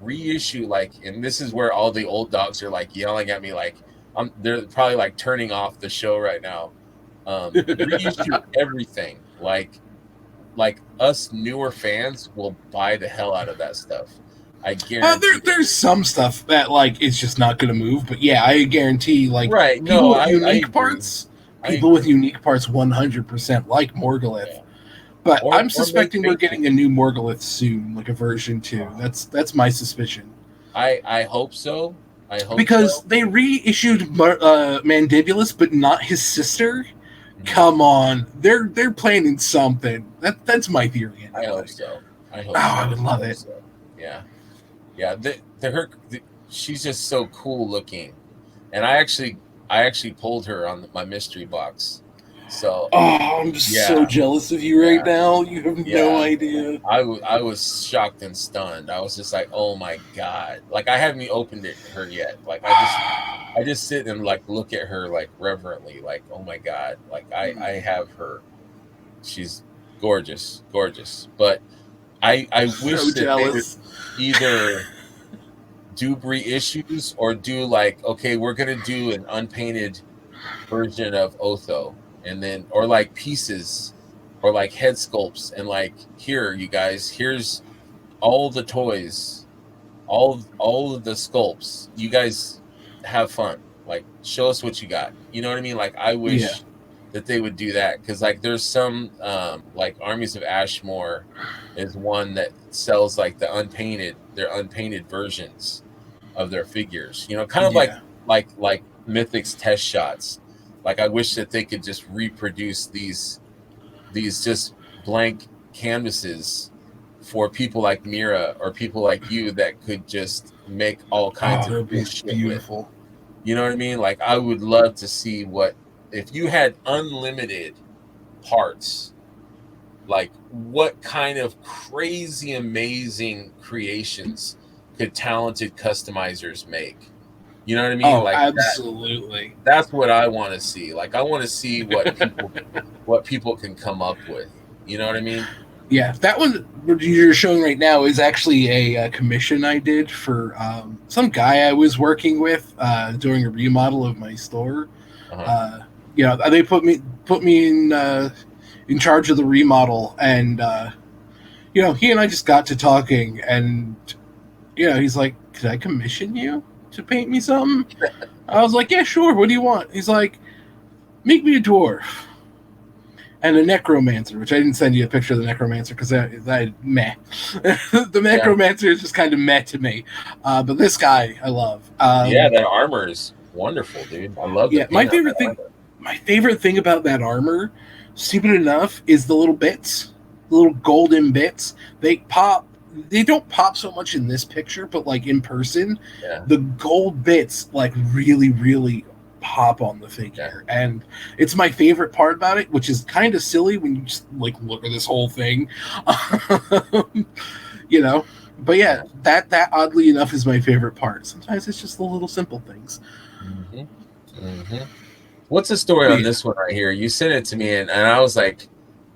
reissue, like, and this is where all the old dogs are like yelling at me, like they're probably like turning off the show right now. Reissue everything, like us newer fans will buy the hell out of that stuff. I guarantee. There's some stuff that like it's just not going to move, but yeah, I guarantee like right. People No, with unique parts, people with unique parts, 100% like Morgulith. Yeah. But I'm suspecting we're getting a new Morgulith soon, like a version 2. That's my suspicion. I hope so. Because they reissued Mandibulus, but not his sister. Come on, they're planning something. That's my theory. Anyway. I hope so. I would love it. So. Yeah. She's just so cool looking, and I actually pulled her on my mystery box. So I'm so jealous of you right now. You have no idea. I was shocked and stunned. I was just like, oh my god! Like I haven't opened her yet. Like I just sit and like look at her like reverently. Like oh my god! Like I have her. She's gorgeous. But I wish so that jealous. they would either do reissues or do like, okay, we're gonna do an unpainted version of Otho. And then, or like pieces, or like head sculpts, and like, here, you guys, here's all the toys, all of the sculpts. You guys have fun. Like, show us what you got. You know what I mean? Like, I wish that they would do that, because like, there's some like Armies of Ashmore is one that sells like their unpainted versions of their figures. You know, kind of like Mythics test shots. Like I wish that they could just reproduce these just blank canvases for people like Mira or people like you that could just make all kinds of shit beautiful with. You know what I mean? Like I would love to see if you had unlimited parts, like what kind of crazy amazing creations could talented customizers make? You know what I mean? Oh, like absolutely. That's what I want to see. Like I want to see what people can come up with. You know what I mean? Yeah, that one you're showing right now is actually a commission I did for some guy I was working with during a remodel of my store. They put me in charge of the remodel, and he and I just got to talking, and he's like, "Could I commission you to paint me something?" I was like, "Yeah, sure. What do you want?" He's like, "Make me a dwarf and a necromancer," which I didn't send you a picture of the necromancer because that meh. The necromancer is just kind of meh to me, but this guy I love. That armor is wonderful, dude. I love it. Yeah, my favorite thing about that armor, stupid enough, is the little bits, the little golden bits. They pop. They don't pop so much in this picture, but like in person, the gold bits like really, really pop on the figure, and it's my favorite part about it, which is kind of silly when you just like look at this whole thing, But yeah, that oddly enough is my favorite part. Sometimes it's just the little simple things. What's the story on this one right here? You sent it to me, and I was like,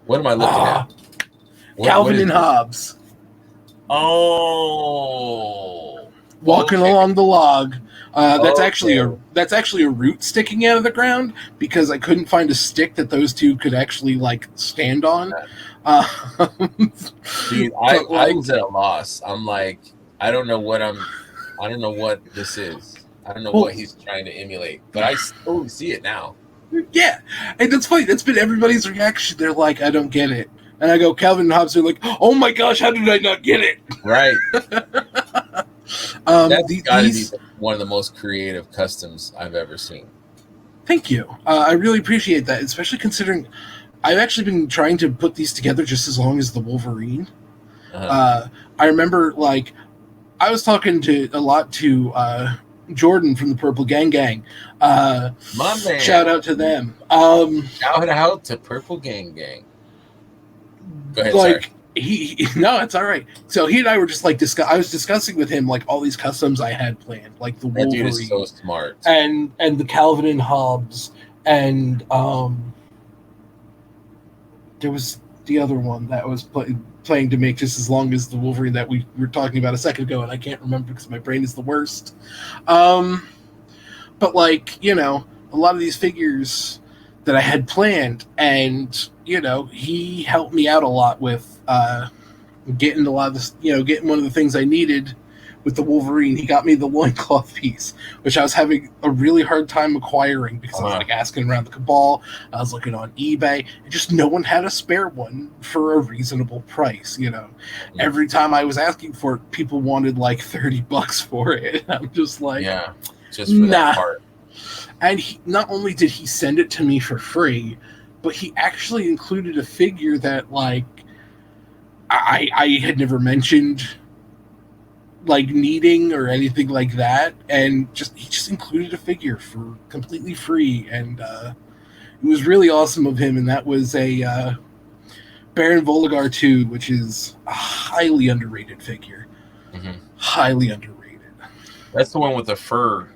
"What am I looking at?" Calvin and Hobbes. Oh, walking along the log. That's actually a root sticking out of the ground because I couldn't find a stick that those two could actually like stand on. Dude, I was at a loss. I'm like, I don't know what this is. I don't know what he's trying to emulate, but I totally see it now. Yeah, and that's funny. That's been everybody's reaction. They're like, I don't get it. And I go, Calvin and Hobbes are like, oh my gosh, how did I not get it? Right. That's got to be one of the most creative customs I've ever seen. Thank you. I really appreciate that, especially considering I've actually been trying to put these together just as long as the Wolverine. I remember, like, I was talking a lot to Jordan from the Purple Gang. My man. Shout out to them. Shout out to Purple Gang. Go ahead, like, sorry. No, it's all right. So he and I were just like I was discussing with him like all these customs I had planned, like the Wolverine. That dude is so smart. And the Calvin and Hobbes and there was the other one that was playing to make just as long as the Wolverine that we were talking about a second ago, and I can't remember because my brain is the worst. But like, you know, a lot of these figures that I had planned, and you know, he helped me out a lot with getting a lot of this, you know, getting one of the things I needed with the Wolverine. He got me the loincloth piece, which I was having a really hard time acquiring because I was like asking around the Cabal, I was looking on eBay, and just no one had a spare one for a reasonable price, you know. Yeah. Every time I was asking for it, people wanted like $30 for it. I'm just like, yeah, just for that part. And he, not only did he send it to me for free, but he actually included a figure that like I had never mentioned like needing or anything like that, and he just included a figure for completely free, and it was really awesome of him. And that was a Baron Voligar 2, which is a highly underrated figure. Mm-hmm. Highly underrated. That's the one with the fur.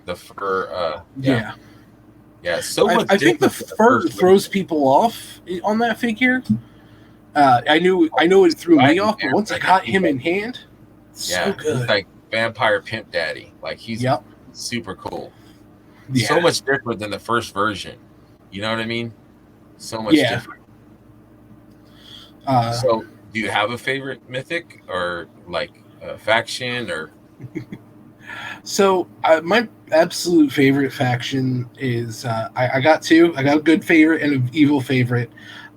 Yeah. So much. I think the fur throws people off on that figure. I know it threw me off, but once I got him in hand, so good. He's like Vampire Pimp Daddy. Like he's super cool. Yeah. So much different than the first version. You know what I mean? So much different. So, do you have a favorite mythic or like a faction or? So my absolute favorite faction is I got two. I got a good favorite and an evil favorite.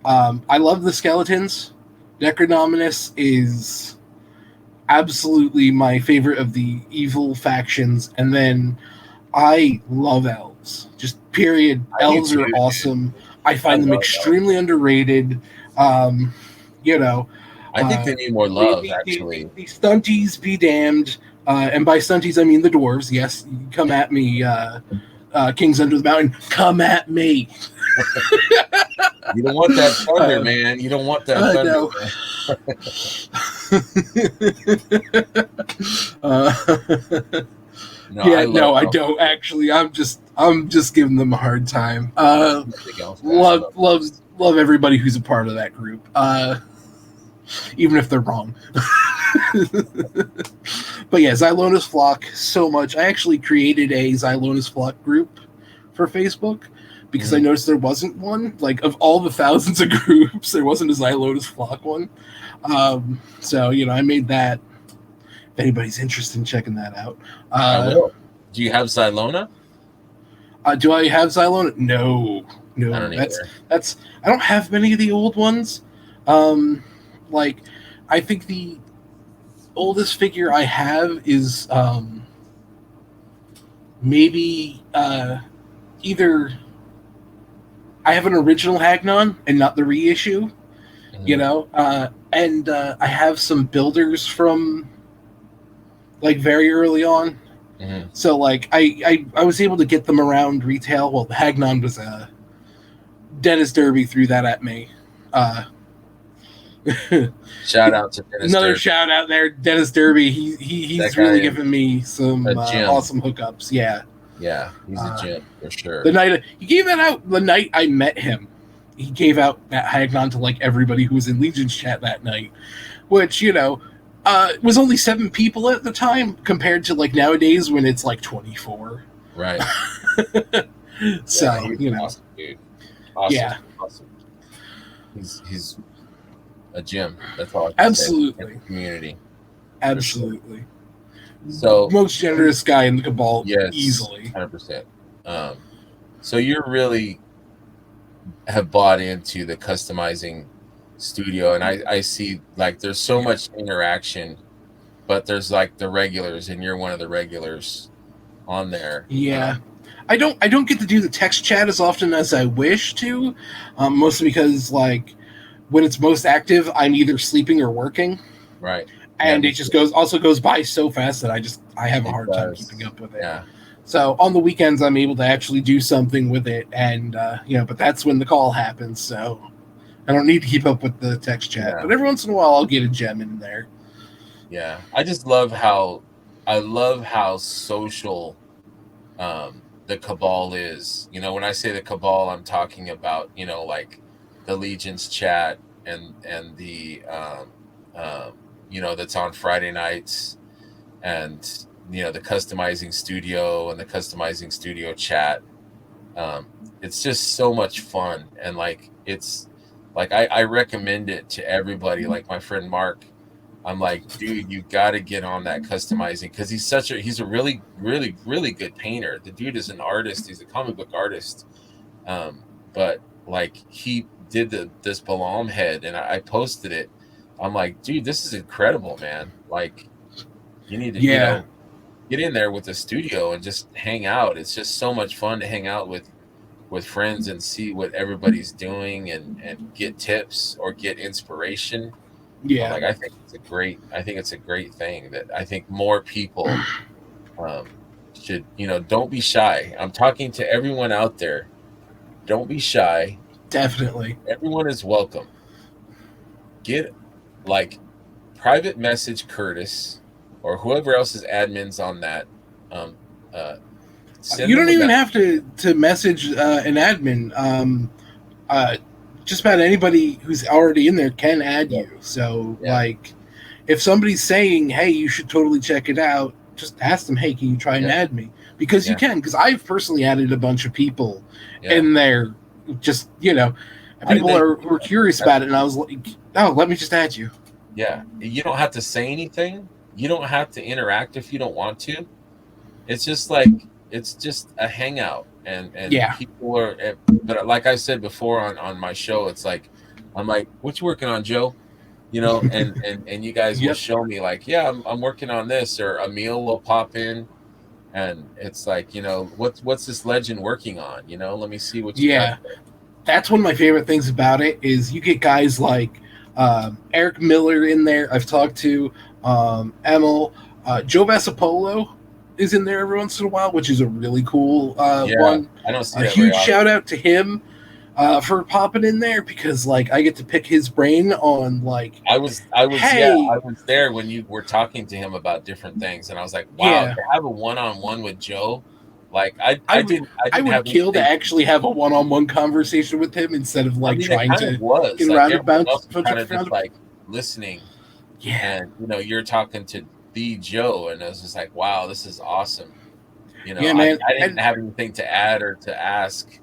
I love the skeletons. Necronominus is absolutely my favorite of the evil factions, and then I love elves. Just period. Elves are awesome. I find them extremely underrated. You know, I think they need more love. Actually, the stunties be damned. And by stunties, I mean the dwarves. Yes, come at me, Kings Under the Mountain. Come at me. You don't want that thunder, man. You don't want that thunder. No. I don't actually. I'm just giving them a hard time. Love everybody who's a part of that group. Even if they're wrong. But yeah, Xylonis Flock, so much. I actually created a Xylonis Flock group for Facebook because I noticed there wasn't one. Like, of all the thousands of groups, there wasn't a Xylonis Flock one. So, you know, I made that. If anybody's interested in checking that out. I will. Do you have Xylona? Do I have Xylona? No. I don't I don't have many of the old ones. Like, I think the oldest figure I have is maybe either I have an original Hagnon and not the reissue, you know, and I have some builders from like very early on. So like I was able to get them around retail. Well, the Hagnon was Dennis Derby threw that at me. Shout out to Dennis. Another Derby. Shout out there, Dennis Derby. He's really given me some awesome hookups. Yeah, he's a gem for sure. The night he gave that out, the night I met him, he gave out that Hagnon to like everybody who was in Legion's chat that night, which you know was only 7 people at the time compared to like nowadays when it's like 24. Right. So you know, awesome, dude. Awesome. Yeah, awesome. He's a gem. That's all. Absolutely. In the community. Absolutely. So most generous guy in the Cabal, yes, easily. 100%. So you really have bought into the customizing studio, and I see like there's so much interaction, but there's like the regulars, and you're one of the regulars on there. Yeah. I don't get to do the text chat as often as I wish to, mostly because like when it's most active, I'm either sleeping or working. Right. And it just goes by so fast that I have a hard time keeping up with it. Yeah. So on the weekends, I'm able to actually do something with it, and you know, but that's when the call happens. So I don't need to keep up with the text chat, but every once in a while, I'll get a gem in there. Yeah, I just love how social the cabal is. When I say the cabal, I'm talking about, like the Legion's chat and the that's on Friday nights, and the customizing studio and the customizing studio chat. It's just so much fun, and like it's like I recommend it to everybody. Like my friend Mark, I'm like, dude, you got to get on that customizing, because he's a really, really, really good painter. The dude is an artist. He's a comic book artist. But like he did this Balam head, and I posted it. I'm like, dude, this is incredible, man. Like you need to, get in there with the studio and just hang out. It's just so much fun to hang out with friends and see what everybody's doing, and get tips or get inspiration. Yeah. Like I think it's a great thing that I think more people should, don't be shy. I'm talking to everyone out there. Don't be shy. Definitely. Everyone is welcome. Get like private message Curtis or whoever else is admins on that. You don't even have to message an admin. Just about anybody who's already in there can add you. So, like, if somebody's saying, hey, you should totally check it out, just ask them, hey, can you try and add me? Because you can. Because I've personally added a bunch of people in there. Just, people were curious about it, and I was like, oh, let me just add you. Yeah. You don't have to say anything. You don't have to interact if you don't want to. It's just like, it's just a hangout. And people are, but like I said before on my show, it's like, I'm like, what you working on, Joe? And you guys will show me like, I'm working on this, or Emil will pop in, and it's like, what's this legend working on? Let me see what you got there. That's one of my favorite things about it is you get guys like Eric Miller in there. I've talked to Emil, Joe Vasapolo is in there every once in a while, which is a really cool one. I don't see a huge shout out to him for popping in there, because like I get to pick his brain on like I was there when you were talking to him about different things, and I was like, wow, to have a one-on-one with Joe, like I would kill to actually have a one-on-one conversation with him instead of like trying to get around about kind of just like listening. And you're talking to the Joe, and I was just like, wow, this is awesome. Man, I didn't have anything to add or to ask.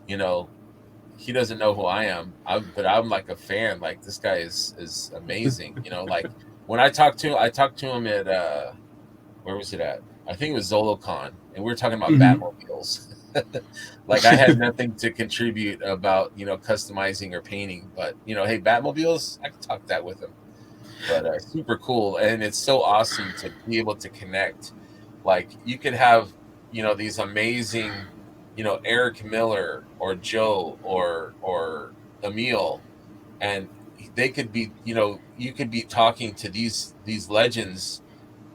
He doesn't know who I am, but I'm like a fan. Like this guy is amazing. Like when I talked to him at where was it at? I think it was ZoloCon, and we were talking about Batmobiles. Like I had nothing to contribute about customizing or painting, but hey, Batmobiles, I could talk that with him. But super cool, and it's so awesome to be able to connect. Like you could have these amazing Eric Miller or Joe or Emil, and they could be you could be talking to these legends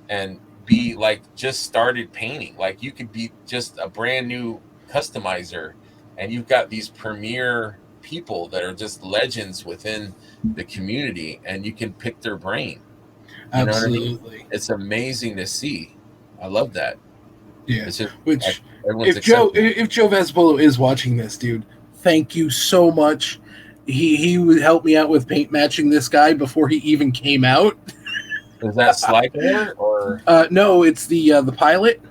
and be like just started painting. Like you could be just a brand new customizer, and you've got these premier people that are just legends within the community, and you can pick their brain. Absolutely. Know what I mean? It's amazing to see. I love that. Yeah. It's just, if Joe Vasapolo is watching this, dude, thank you so much. He would help me out with paint matching this guy before he even came out. Is that Sliker or no, it's the pilot.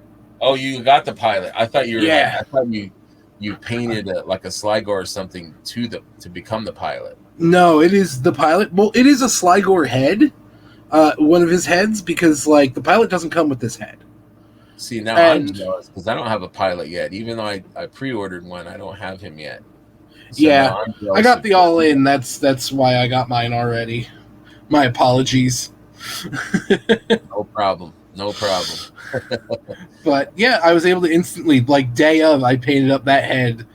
Oh, you got the pilot. I thought you were I thought you painted like a Sligo or something to become the pilot. No, it is the pilot. Well, it is a Sligo head, one of his heads, because like the pilot doesn't come with this head. See, now I'm jealous because I don't have a pilot yet. Even though I pre-ordered one, I don't have him yet. So I got the all in. That's why I got mine already. My apologies. No problem. But yeah, I was able to instantly, like day of, I painted up that head,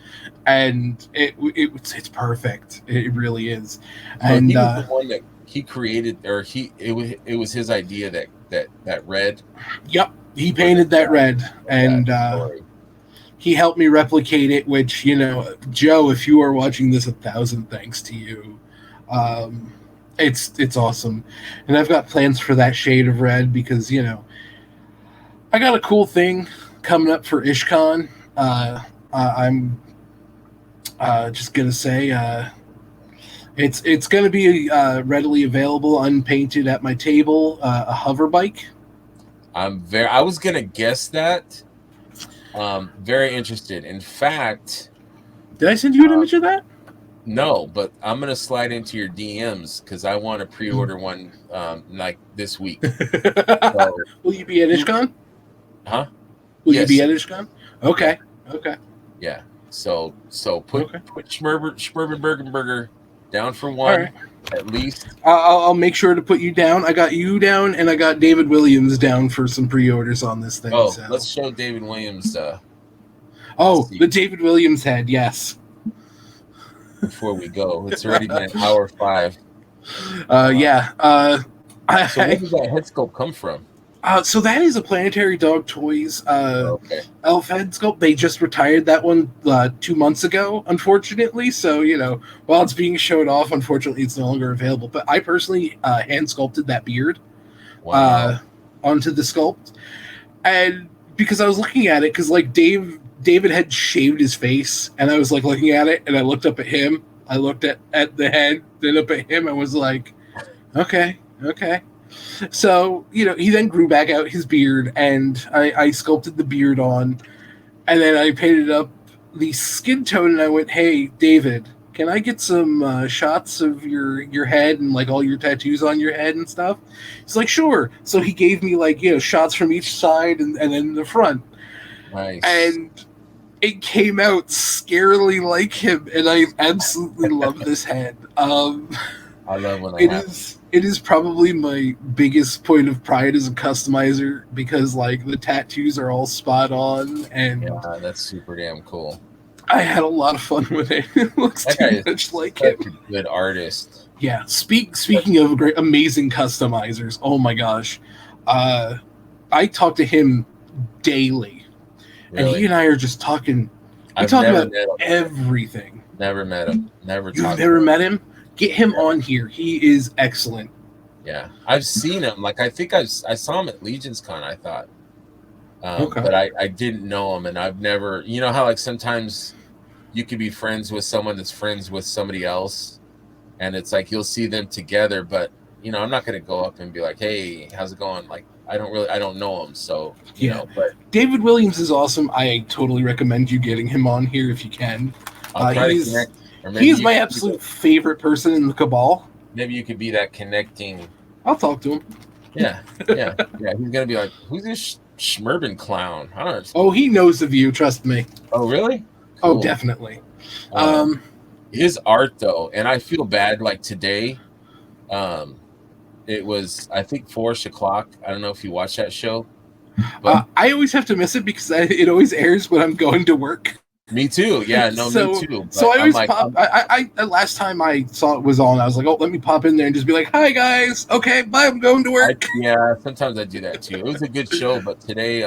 and it's perfect. It really is. And he was the one that he created, or it was his idea that red. Yep, he painted that red, and he helped me replicate it. Which Joe, if you are watching this, 1,000 thanks to you. It's awesome, and I've got plans for that shade of red because I got a cool thing coming up for IshCon I'm just gonna say it's gonna be readily available, unpainted at my table. A hover bike. I was gonna guess that. Very interested. In fact, Did I send you an image of that? no, but I'm gonna slide into your DMs because I want to pre-order one like this week. So, Will you be at IshCon? huh? Will Yes. you be at IshCon? Okay. Okay. Yeah. So put Schmerbenbergenberger down for one, All right. at least. I'll make sure to put you down. I got you down, and I got David Williams down for some pre-orders on this thing. Oh, so. let's show David Williams. The David Williams head, yes. Before we go, it's already been hour 5. Yeah. So where did that head sculpt come from? So that is a Planetary Dog Toys Okay. elf head sculpt. They just retired that one 2 months ago, unfortunately. So, while it's being showed off, unfortunately, it's no longer available. But I personally hand sculpted that beard onto the sculpt. And because I was looking at it, because like David had shaved his face, and I was like looking at it, and I looked up at him. I looked at the head, then up at him, and was like, okay. So, he then grew back out his beard, and I sculpted the beard on, and then I painted up the skin tone, and I went, hey, David, can I get some shots of your head and like all your tattoos on your head and stuff? He's like, sure. So he gave me like, shots from each side and then the front. Nice. And it came out scarily like him, and I absolutely love this head. I love when it is probably my biggest point of pride as a customizer, because like the tattoos are all spot on, and yeah, that's super damn cool. I had a lot of fun with it. It looks too much like him. A good artist. Yeah. Speaking of amazing customizers, oh my gosh, I talk to him daily, and he and I are just talking. We talk about everything. Never met him. You've never met him? Get him on here. He is excellent. Yeah, I've seen him. Like I think I saw him at Legion's Con. I thought, okay. But I didn't know him, and I've never. You know how like sometimes you could be friends with someone that's friends with somebody else, and it's like you'll see them together, but I'm not going to go up and be like, hey, how's it going? Like I don't know him, so you know. But David Williams is awesome. I totally recommend you getting him on here if you can. I'll try to connect. He's my absolute favorite person in the Cabal. Maybe you could be that connecting. I'll talk to him. Yeah. He's gonna be like, "Who's this Schmerben clown?" I don't know. Oh, he knows of you. Trust me. Oh, really? Cool. Oh, definitely. His art though, and I feel bad. Like today, it was I think 4 o'clock. I don't know if you watch that show. But I always have to miss it because it always airs when I'm going to work. Me too. Yeah, no, me too. But so I always pop. I last time I saw it was on, I was like, oh, let me pop in there and just be like, hi guys, okay, bye, I'm going to work. Yeah, sometimes I do that too. It was a good show, but today,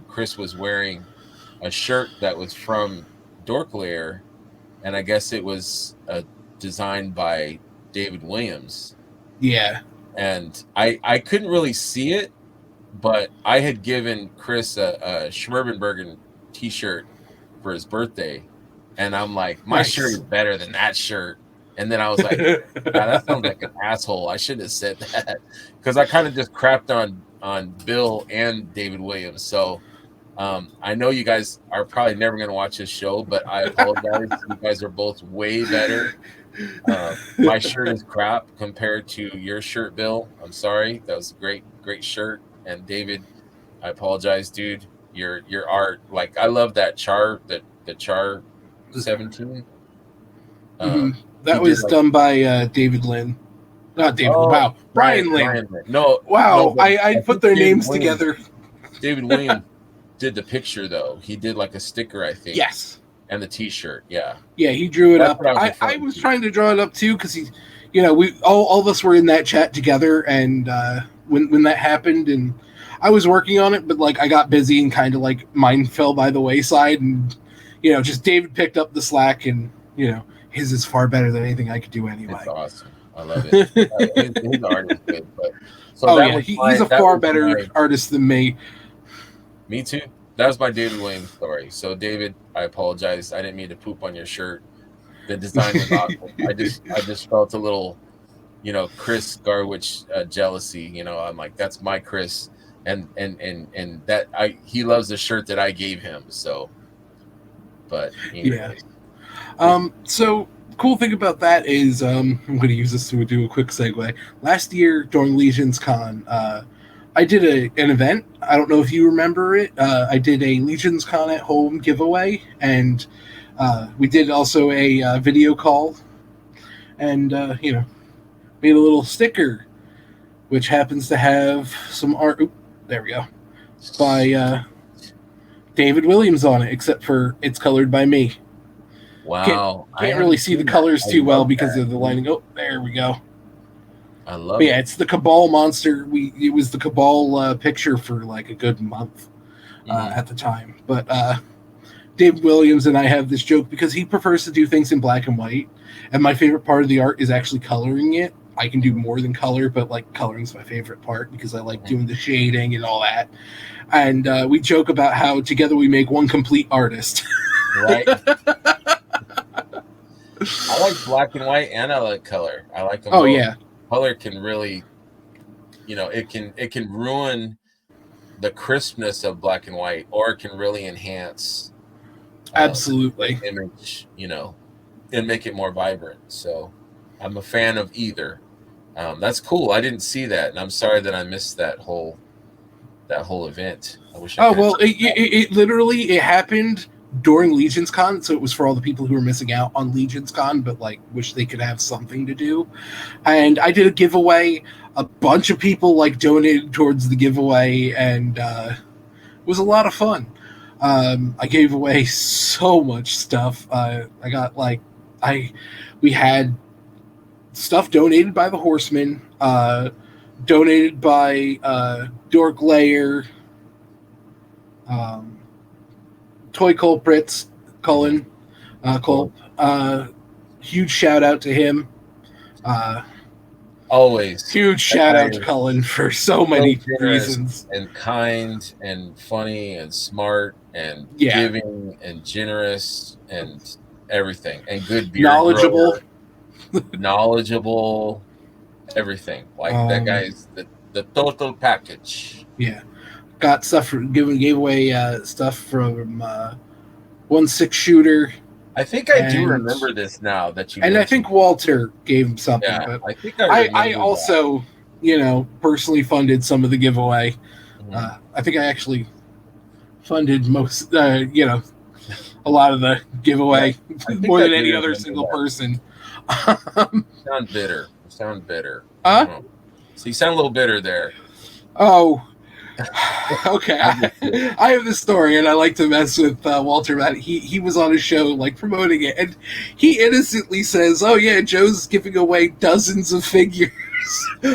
Chris was wearing a shirt that was from Dorklair, and I guess it was designed by David Williams. Yeah, and I couldn't really see it, but I had given Chris a Schmerbenbergen t-shirt for his birthday, and I'm like, my shirt is better than that shirt. And then I was like, God, that sounds like an asshole. I shouldn't have said that, because I kind of just crapped on Bill and David Williams. So I know you guys are probably never going to watch this show, but I apologize. You guys are both way better. My shirt is crap compared to your shirt, Bill. I'm sorry. That was a great shirt. And David, I apologize, dude. Your art, like I love that char 17. That was done by David Lynn. Not David. Wow, Brian Lynn. No, wow. No, I put their names together. David Williams did the picture though. He did like a sticker, I think. Yes. And the T-shirt, yeah. Yeah, he drew it up. I was trying to draw it up too because he, we all of us were in that chat together, and when that happened, and I was working on it, but like I got busy and kind of like mine fell by the wayside, and just David picked up the slack, and his is far better than anything I could do anyway. It's awesome. I love it. His art is good. But he's a far better artist than me. Me too. that was my David Williams story. So David, I apologize. I didn't mean to poop on your shirt. The design was awesome. I just felt a little, Chris Garwich jealousy. I'm like, that's my Chris, and that he loves the shirt that I gave him. So, but anyways. So cool thing about that is I'm going to use this to do a quick segue. Last year during Legion's Con, I did an event. I don't know if you remember it. I did a Legion's Con at home giveaway, and we did also a video call, and made a little sticker, which happens to have some art. Oop, there we go, by David Williams on it, except for it's colored by me. Wow. Can't really see the colors too well because of the lighting. Oh, there we go. I love it. Yeah, it's the Cabal monster. It was the Cabal picture for like a good month at the time. But David Williams and I have this joke because he prefers to do things in black and white. And my favorite part of the art is actually coloring it. I can do more than color, but like coloring is my favorite part because I like doing the shading and all that. And we joke about how together we make one complete artist. Right. I like black and white and I like color. I like them both. Yeah. Color can really, it can ruin the crispness of black and white, or it can really enhance absolutely the image, and make it more vibrant. So I'm a fan of either. That's cool. I didn't see that, and I'm sorry that I missed that whole event. I wish. It literally happened during Legion's Con, so it was for all the people who were missing out on Legion's Con, but like wish they could have something to do. And I did a giveaway. A bunch of people like donated towards the giveaway, and it was a lot of fun. I gave away so much stuff. We had stuff donated by the Horsemen, donated by Dork Layer, Toy Culprits, Cullen, Culp. Huge shout out to him. Always huge shout out to Cullen for so many reasons. And kind and funny and smart and giving and generous and everything, and good beer, knowledgeable, everything. Like that guy's the total package. Yeah. Got stuff gave away stuff from 1/6 shooter. I think I do remember this now that you. And mentioned. I think Walter gave him something. Yeah, but I think I also, personally funded some of the giveaway. Mm-hmm. I think I actually funded most, a lot of the giveaway more than any other single person. Sound bitter. Huh? So you sound a little bitter there. Oh. Okay, I have this story, and I like to mess with Walter about it. He was on a show, like, promoting it, and he innocently says, "Oh yeah, Joe's giving away dozens of figures."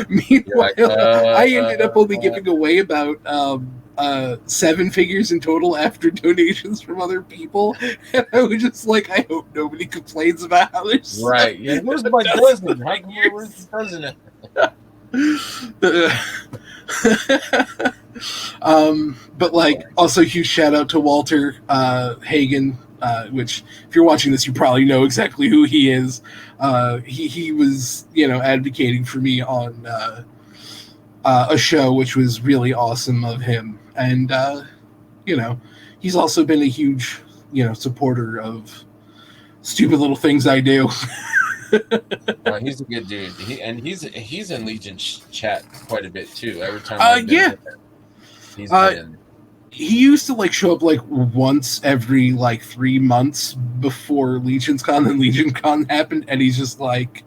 Meanwhile, I ended up only giving away about 7 figures in total after donations from other people, and I was just like, I hope nobody complains about how there's right. Yeah, where's my dozen? Where's the dozen? But like, also huge shout out to Walter Hagen, which if you're watching this, you probably know exactly who he is. He was, advocating for me on a show, which was really awesome of him. And, he's also been a huge, supporter of stupid little things I do. He's a good dude. He's in Legion chat quite a bit too. Every time. He's been. He used to like show up like once every like 3 months before Legion's Con, and Legion Con happened, and he's just like,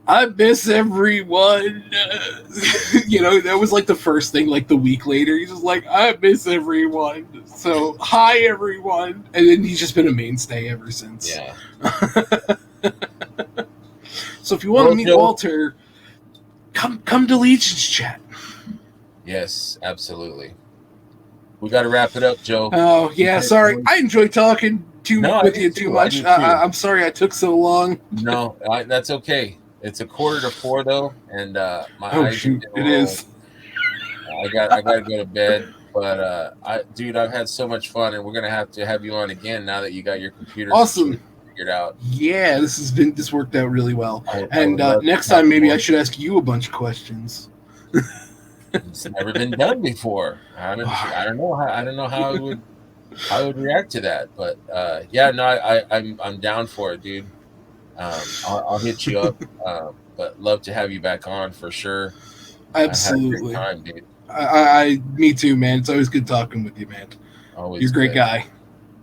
I miss everyone. That was like the first thing, like the week later. He's just like, I miss everyone. So, hi, everyone. And then he's just been a mainstay ever since. Yeah. So if you want to meet Walter, come to Legion's chat. Yes, absolutely. We got to wrap it up, Joe. Oh, yeah, sorry. I enjoyed talking with you too much. I'm sorry I took so long. No, that's okay. It's 3:45 though, and my eyes. Shoot, it is. I got to go to bed. But dude, I've had so much fun, and we're gonna have to have you on again now that you got your computer Awesome. situation figured out. Yeah, this worked out really well. And I next time, maybe I should ask you a bunch of questions. It's never been done before. I don't know how I would react to that, but yeah, no, I'm down for it, dude. I'll hit you up, but love to have you back on for sure. Absolutely. I had a great time, dude. Me too, man. It's always good talking with you, man. Always You're a great guy.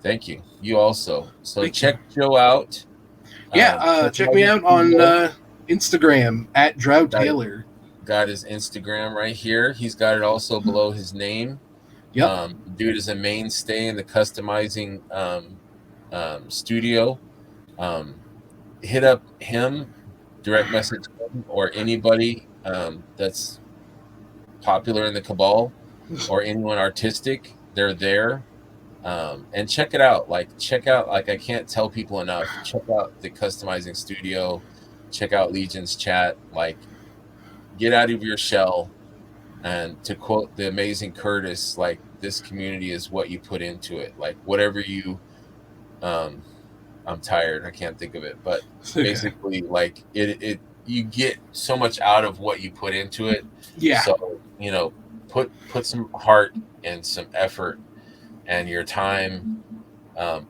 Thank you. You also. So check Joe out. Yeah, check me out on Instagram at Drow Taylor. Got his Instagram right here. He's got it also below his name. Yep. Dude is a mainstay in the customizing studio. Hit up him, direct message him, or anybody that's popular in the Cabal or anyone artistic. They're there. And check it out. Like I can't tell people enough. Check out the customizing studio. Check out Legion's chat. Like, get out of your shell. And to quote the amazing Curtis, like, this community is what you put into it. Like, whatever you I'm tired. I can't think of it, but basically, like, it you get so much out of what you put into it. Yeah. So, put some heart and some effort and your time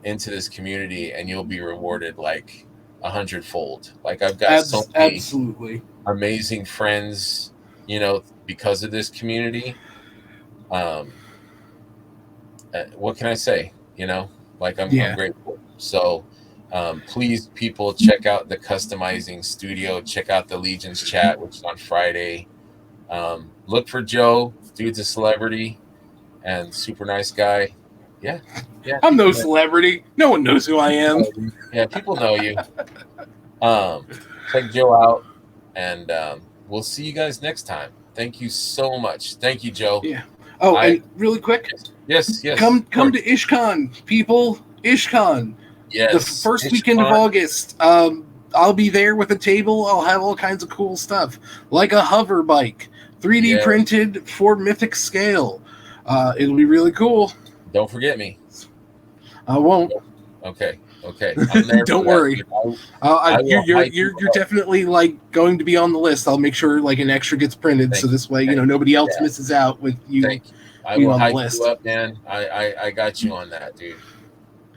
into this community, and you'll be rewarded like 100-fold. Like, I've got so many absolutely amazing friends, because of this community. What can I say? Like, I'm grateful. So please, people, check out the customizing studio. Check out the Legion's chat, which is on Friday. Look for Joe. Dude's a celebrity and super nice guy. Yeah. I'm no celebrity. No one knows who I am. Yeah, people know you. Check Joe out, and we'll see you guys next time. Thank you so much. Thank you, Joe. Yeah. Oh, and really quick. Yes. Come to IshCon, people. IshCon. Yes. The first weekend of August. I'll be there with a table. I'll have all kinds of cool stuff, like a hover bike, 3D printed for Mythic scale. It'll be really cool. Don't forget me. I won't. Okay. I'm there. Don't worry. You're definitely like going to be on the list. I'll make sure like an extra gets printed, so this way nobody else misses out with you. Thank you. I will hype you up, man. I got you on that, dude.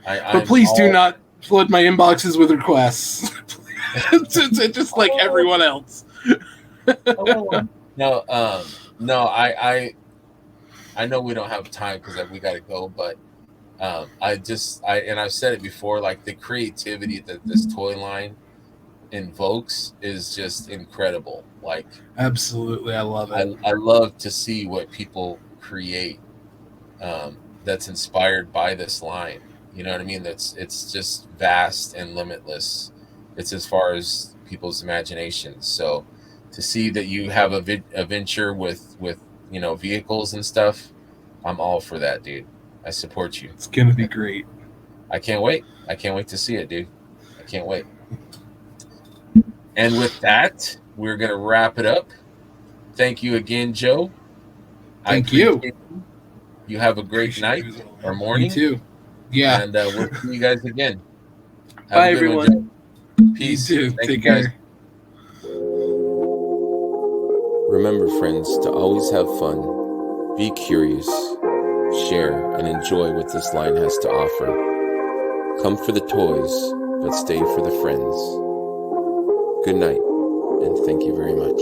But please do not flood my inboxes with requests. Just like everyone else. No. I know we don't have time because we got to go, but I've said it before, like, the creativity that this toy line invokes is just incredible. Like, absolutely, I love it. I love to see what people create that's inspired by this line. You know what I mean? It's just vast and limitless. It's as far as people's imaginations. So to see that you have a venture with vehicles and stuff, I'm all for that, dude. I support you. It's gonna be great. I can't wait to see it, dude. I can't wait. And with that, we're gonna wrap it up. Thank you again, Joe. Thank you. You have a great night or morning. You too. Yeah. And we'll see you guys again. Bye, everyone. Peace. You too. Take care. Remember, friends, to always have fun, be curious, share, and enjoy what this line has to offer. Come for the toys, but stay for the friends. Good night, and thank you very much.